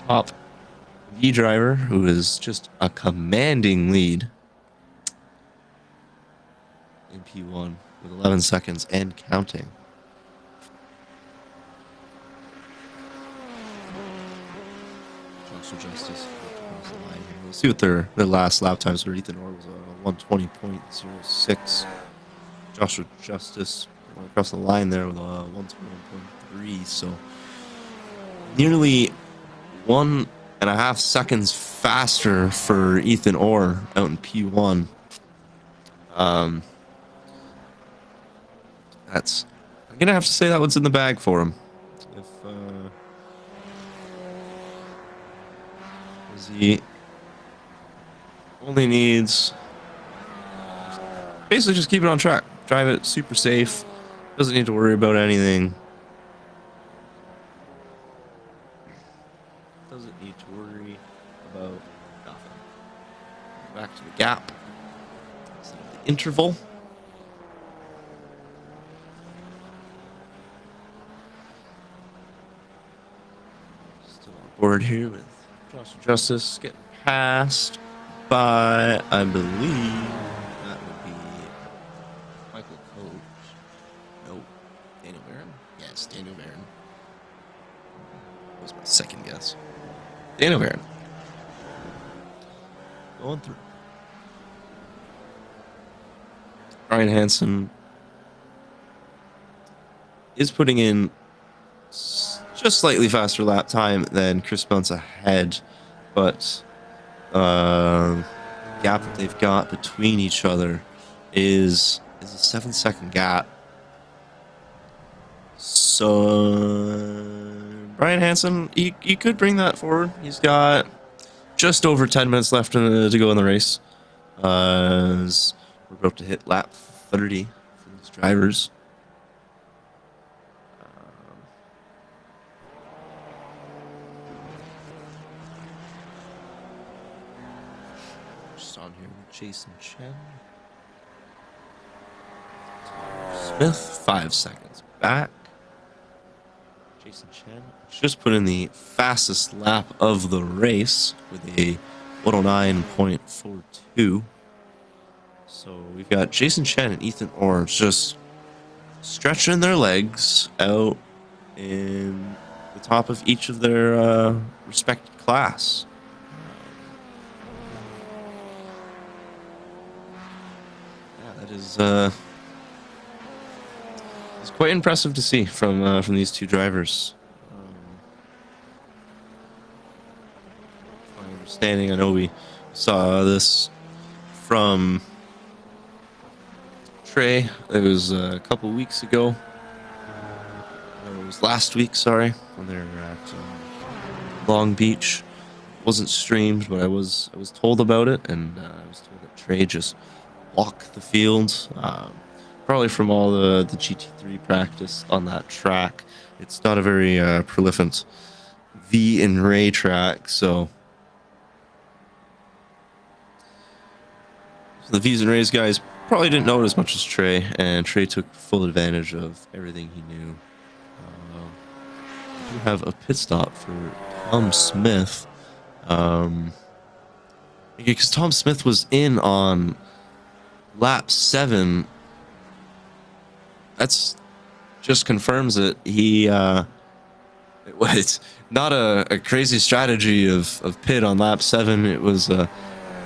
top V driver, who is just a commanding lead in P1 with 11 seconds and counting. Joshua Justice across the line here. We'll see what their last lap times for Ethan Orr was 120.06. Joshua Justice went across the line there with a 121.3, so nearly 1.5 seconds faster for Ethan Orr out in P1. I'm gonna have to say that one's in the bag for him. He only needs basically just keep it on track, drive it super safe, doesn't need to worry about anything. Doesn't need to worry about nothing. Back to the gap instead of the interval. Still on board here with Joshua Justice getting passed by, I believe, that would be Michael Cote. Nope. Daniel Varon? Yes, Daniel Varon. That was my second guess. Daniel Varon. Going through. Brian Hansen is putting in just slightly faster lap time than Chris Bounce ahead, but the gap that they've got between each other is a 7-second gap. So Brian Hansen, he could bring that forward. He's got just over 10 minutes left to go in the race. As we're about to hit lap 30 for these drivers. Just on here with Jason Chen. Smith, 5 seconds back. Jason Chen just put in the fastest lap of the race with a 109.42. So we've got Jason Chen and Ethan Orr just stretching their legs out in the top of each of their respective class. Yeah, that is it's quite impressive to see from these two drivers. My understanding, I know we saw this from Trey. It was a couple weeks ago. It was last week, sorry, when they were at Long Beach. It wasn't streamed, but I was told about it, and I was told that Trey just walked the field. Probably from all the GT3 practice on that track. It's not a very prolific V and Ray track, so the V's and Rays guys probably didn't know it as much as Trey, and Trey took full advantage of everything he knew. We do have a pit stop for Tom Smith. Because Tom Smith was in on lap 7. That's just confirms it. It's not a crazy strategy of pit on lap 7. It was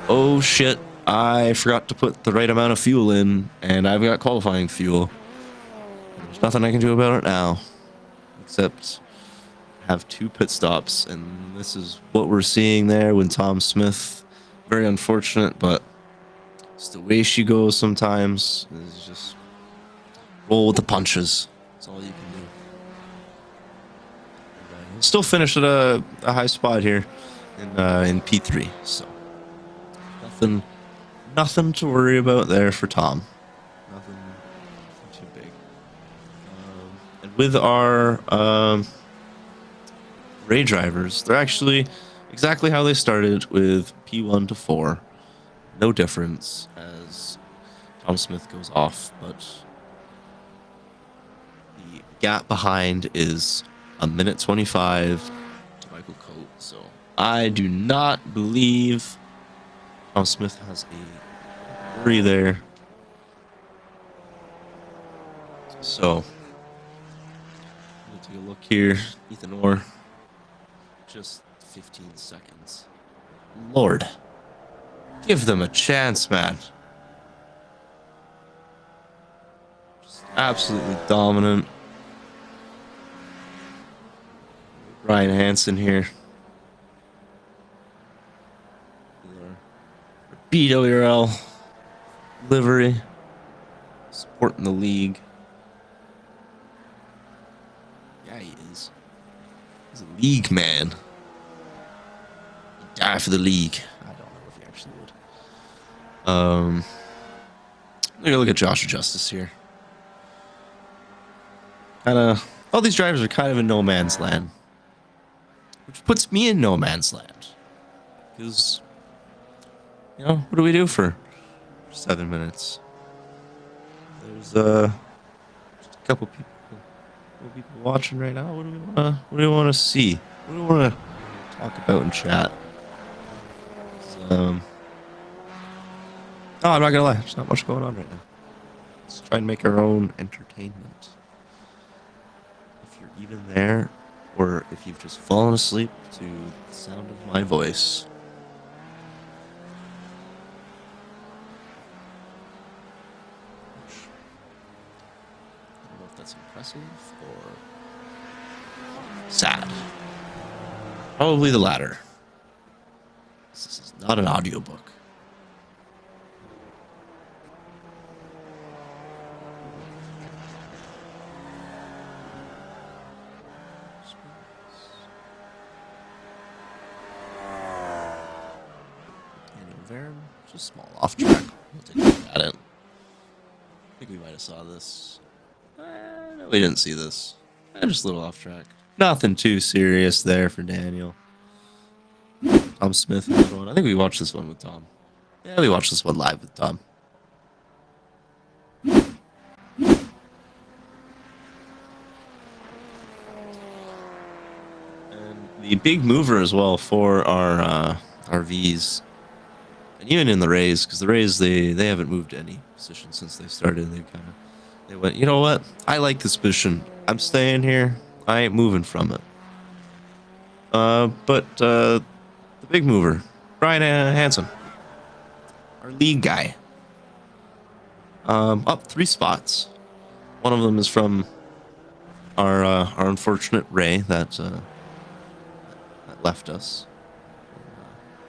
oh shit, I forgot to put the right amount of fuel in, and I've got qualifying fuel. There's nothing I can do about it now, except have 2 pit stops, and this is what we're seeing there when Tom Smith. Very unfortunate, but it's the way she goes sometimes. Is just roll with the punches. That's all you can do. Still finished at a high spot here in P3, so nothing to worry about there for Tom. Nothing too big. And with our Ray drivers, they're actually exactly how they started, with P1 to 4. No difference as Tom Smith goes off, but the gap behind is a minute 25 to Michael Coate. So I do not believe Tom Smith has a worry there. So we'll take a look here. Ethan Orr, just 15 seconds. Lord, give them a chance, man. Just absolutely dominant. Ryan Hansen here. BWRL livery, supporting the league. Yeah, he is. He's a league man. He'd die for the league. I don't know if he actually would. Look at Joshua Justice here. All these drivers are kind of in no man's land, which puts me in no man's land, because what do we do for 7 minutes? There's just a couple people watching right now. What do we want to see? What do we want to talk about in chat? Oh, I'm not gonna lie, there's not much going on right now. Let's try and make our own entertainment. If you're even there, or if you've just fallen asleep to the sound of my voice, I don't know if that's impressive or sad. Probably the latter. This is not an audiobook. Just small off track. We'll take a look at it. I think we might have saw this. No, we didn't see this. Just a little off track. Nothing too serious there for Daniel. Tom Smith, another one. I think we watched this one with Tom. Yeah, we watched this one live with Tom. And the big mover as well for our Vees. And even in the Rays, because the Rays, they haven't moved any position since they started. They went, you know what? I like this position. I'm staying here. I ain't moving from it. But the big mover, Brian Hansen, our lead guy, up 3 spots. One of them is from our unfortunate Ray that left us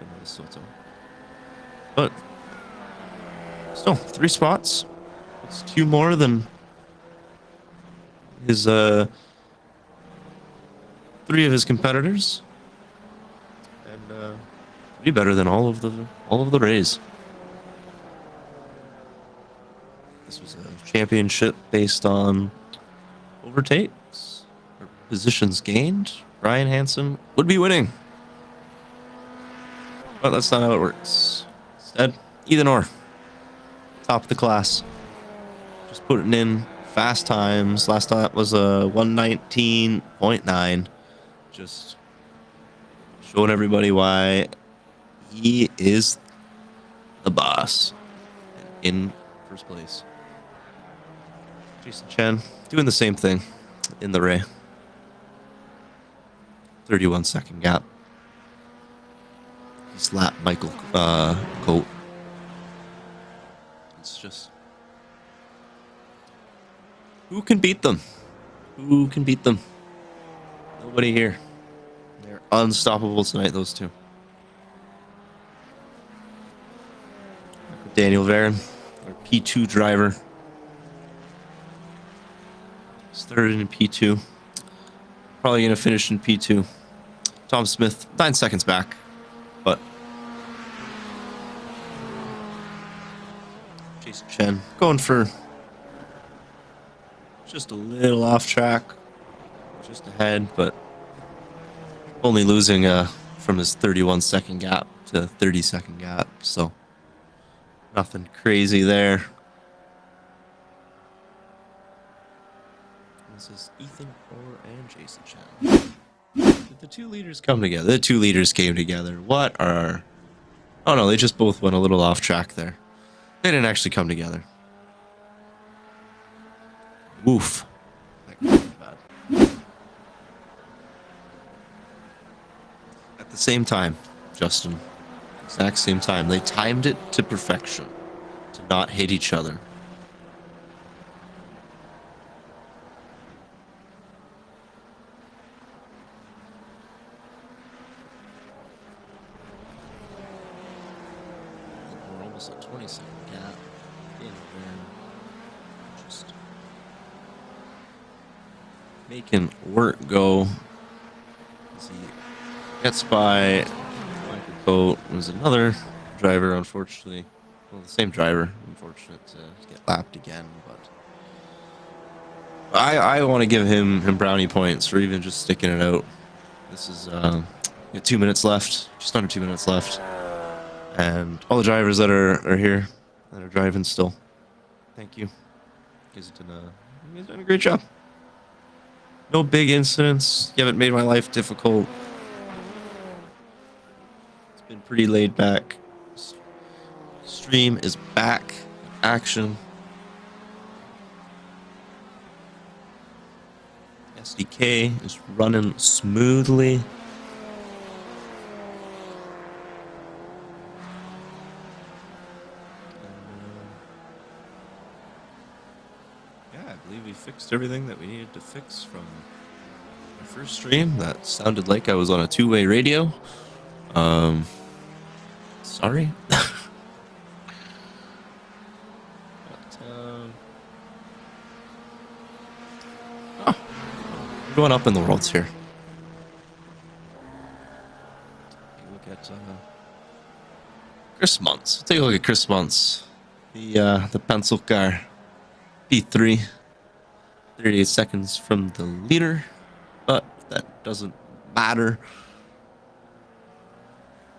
in Minnesota. But still, 3 spots. It's 2 more than his 3 of his competitors, and pretty better than all of the Rays. this was a championship based on overtakes or positions gained, Ryan Hansen would be winning. But that's not how it works. Instead, Ethan Orr, top of the class. Just putting in fast times. Last lap was a 119.9. Just showing everybody why he is the boss in first place. Jason Chen doing the same thing in the Ray. 31-second gap. He's lapped Michael Coat. It's just, who can beat them? Who can beat them? Nobody here. They're unstoppable tonight, those two. Daniel Varon, our P2 driver. He's third in P2. Probably going to finish in P2. Tom Smith, 9 seconds back. But Jason Chen going for just a little off track. Just ahead, but only losing from his 31-second gap to 30-second gap. So nothing crazy there. This is Ethan Orr and Jason Chen. Did the two leaders come together? The two leaders came together. What are... Oh no, they just both went a little off track there. They didn't actually come together. Woof. That could be bad. At the same time, Justin. Exact same time. They timed it to perfection. To not hit each other. We're almost at 20-second gap. Just making work go. As he gets by Michael Coat. There's another driver, unfortunately. Well, the same driver. Unfortunate to get lapped again, but I want to give him brownie points for even just sticking it out. This is we got 2 minutes left, just under 2 minutes left, and all the drivers that are here that are driving still. Thank you. You guys have done a great job. No big incidents. You haven't made my life difficult. It's been pretty laid back. Stream is back. Action. SDK is running smoothly. Yeah, I believe we fixed everything that we needed to fix from my first stream. That sounded like I was on a two-way radio. Sorry. We're going up in the worlds here. Look at Chris Muntz. Take a look at Chris Muntz. The pencil car. P3. 38 seconds from the leader. But that doesn't matter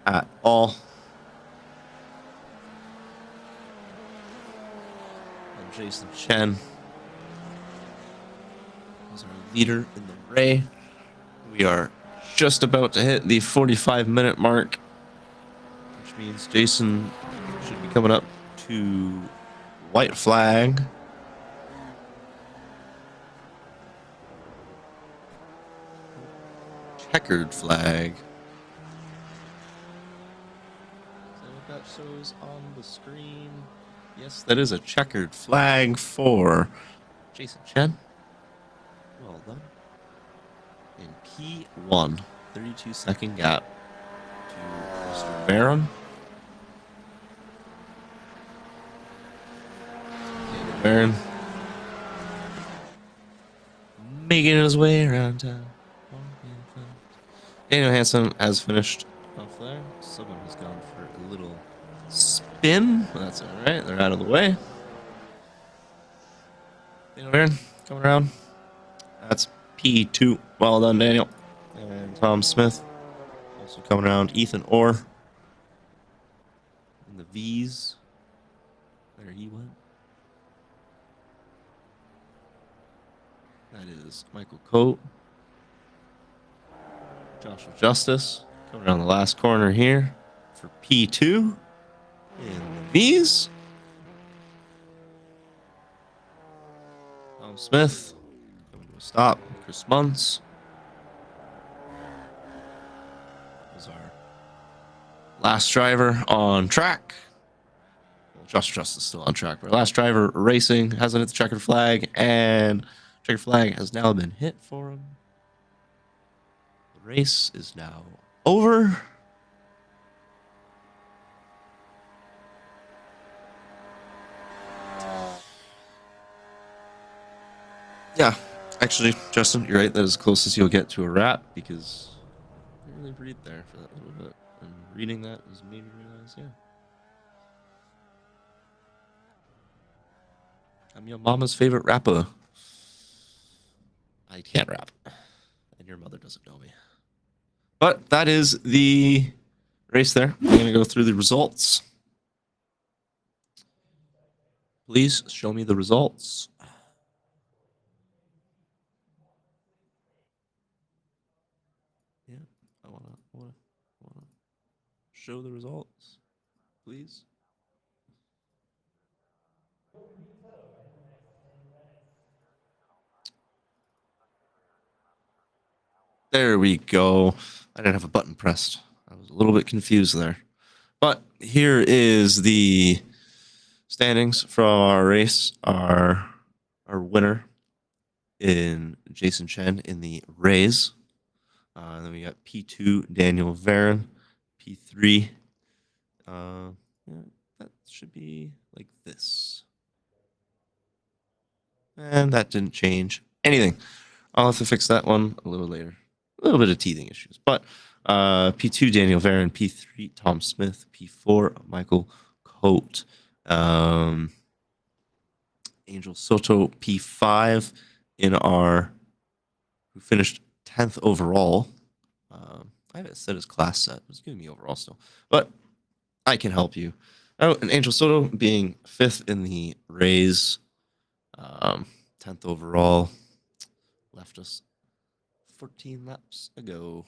at all. And Jason Chen is our leader in the Ray. We are just about to hit the 45-minute mark, which means Jason should be coming up to white flag. Checkered flag. Is that what that shows on the screen? Yes, that is a checkered flag for Jason Chen. Well done. In P1, 32-second gap to Mr. Barron. Barron making his way around town. Daniel Hansen has finished off there. Someone has gone for a little spin. That's all right. They're out of the way. Daniel Aaron coming around. That's P2. Well done, Daniel. And Tom Smith also coming around. Ethan Orr. And the Vees. There he went. That is Michael Coate. Joshua Justice coming around the last corner here for P2 in the Vees. Tom Smith coming to a stop. Chris Muntz was our last driver on track. Well, Joshua Justice is still on track, but our last driver racing hasn't hit the checkered flag, and checkered flag has now been hit for him. The race is now over. Yeah, actually, Justin, you're right. That is close as you'll get to a wrap because I really breathed there for that little bit. And reading that has made me realize, yeah. I'm your mama's favorite rapper. I can't rap. And your mother doesn't know me. But that is the race there. I'm going to go through the results. Please show me the results. Yeah, I want to show the results, please. There we go. I didn't have a button pressed. I was a little bit confused there. But here is the standings from our race. Our winner in Jason Chen in the Rays. And then we got P2 Daniel Varon, P3. Yeah, that should be like this. And that didn't change anything. I'll have to fix that one a little later. A little bit of teething issues. But P2 Daniel Varon, P3 Tom Smith, P4 Michael Coate. Angel Soto, P5 in our, who finished 10th overall. I haven't set his class set. It's giving me overall still. But I can help you. Oh, and Angel Soto being 5th in the Rays, 10th overall, left us 14 laps ago.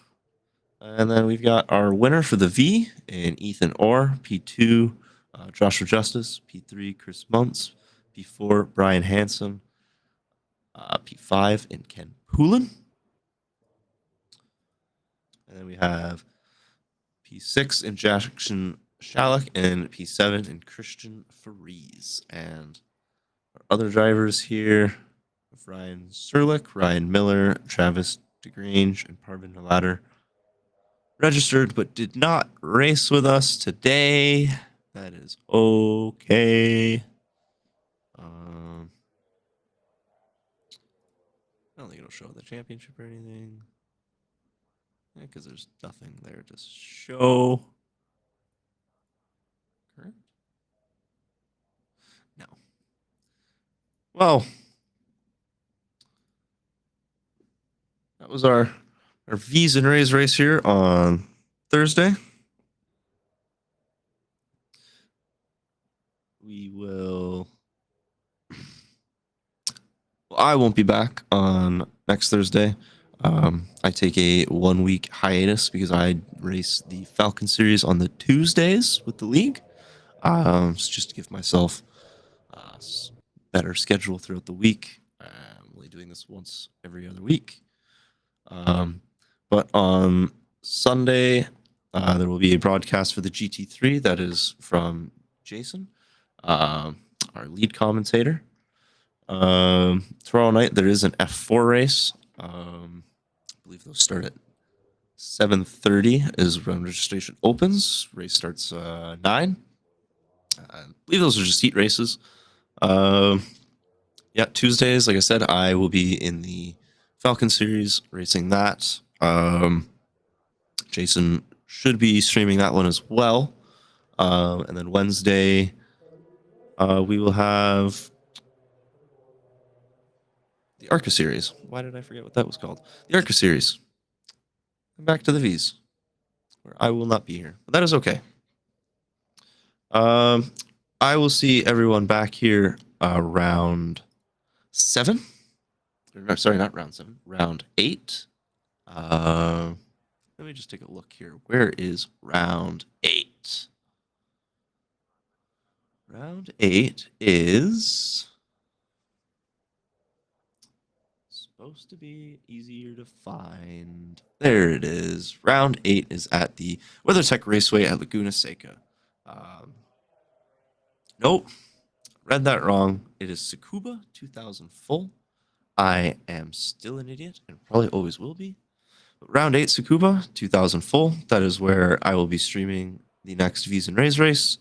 And then we've got our winner for the V in Ethan Orr, P2 Joshua Justice, P3 Chris Muntz, P4 Brian Hansen, P5 in Ken Poulin. And then we have P6 in Jackson Shalak and P7 in Christian Faries. And our other drivers here, Ryan Serlick, Ryan Miller, Travis DeGrange, and Parvin Ladder, registered but did not race with us today. That is okay. I don't think it'll show the championship or anything. Yeah, because there's nothing there to show. Correct? No. Well, that was our Vees and Rays race here on Thursday. We will. Well, I won't be back on next Thursday. I take a 1 week hiatus because I race the Falcon Series on the Tuesdays with the league. Just to give myself a better schedule throughout the week. I'm only doing this once every other week. But on Sunday, there will be a broadcast for the GT3 that is from Jason, our lead commentator. Tomorrow night there is an F4 race. I believe they'll start at 7:30 is when registration opens. Race starts 9. I believe those are just heat races. Yeah, Tuesdays, like I said, I will be in the Falcon Series racing that. Jason should be streaming that one as well. And then Wednesday, we will have the Arca series. Why did I forget what that was called? The Arca series. And back to the Vees, where I will not be here, but that is okay. I will see everyone back here round 7. No, sorry, not round 7. Round 8. Let me just take a look here. Where is round 8? Round 8 is supposed to be easier to find. There it is. Round 8 is at the WeatherTech Raceway at Laguna Seca. Nope. Read that wrong. It is Tsukuba 2000 full. I am still an idiot and probably always will be. But round 8 Tsukuba 2000 full. That is where I will be streaming the next Vees and Rays race.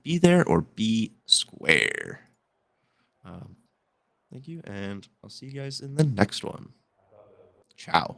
Be there or be square. Thank you, and I'll see you guys in the next one. Ciao.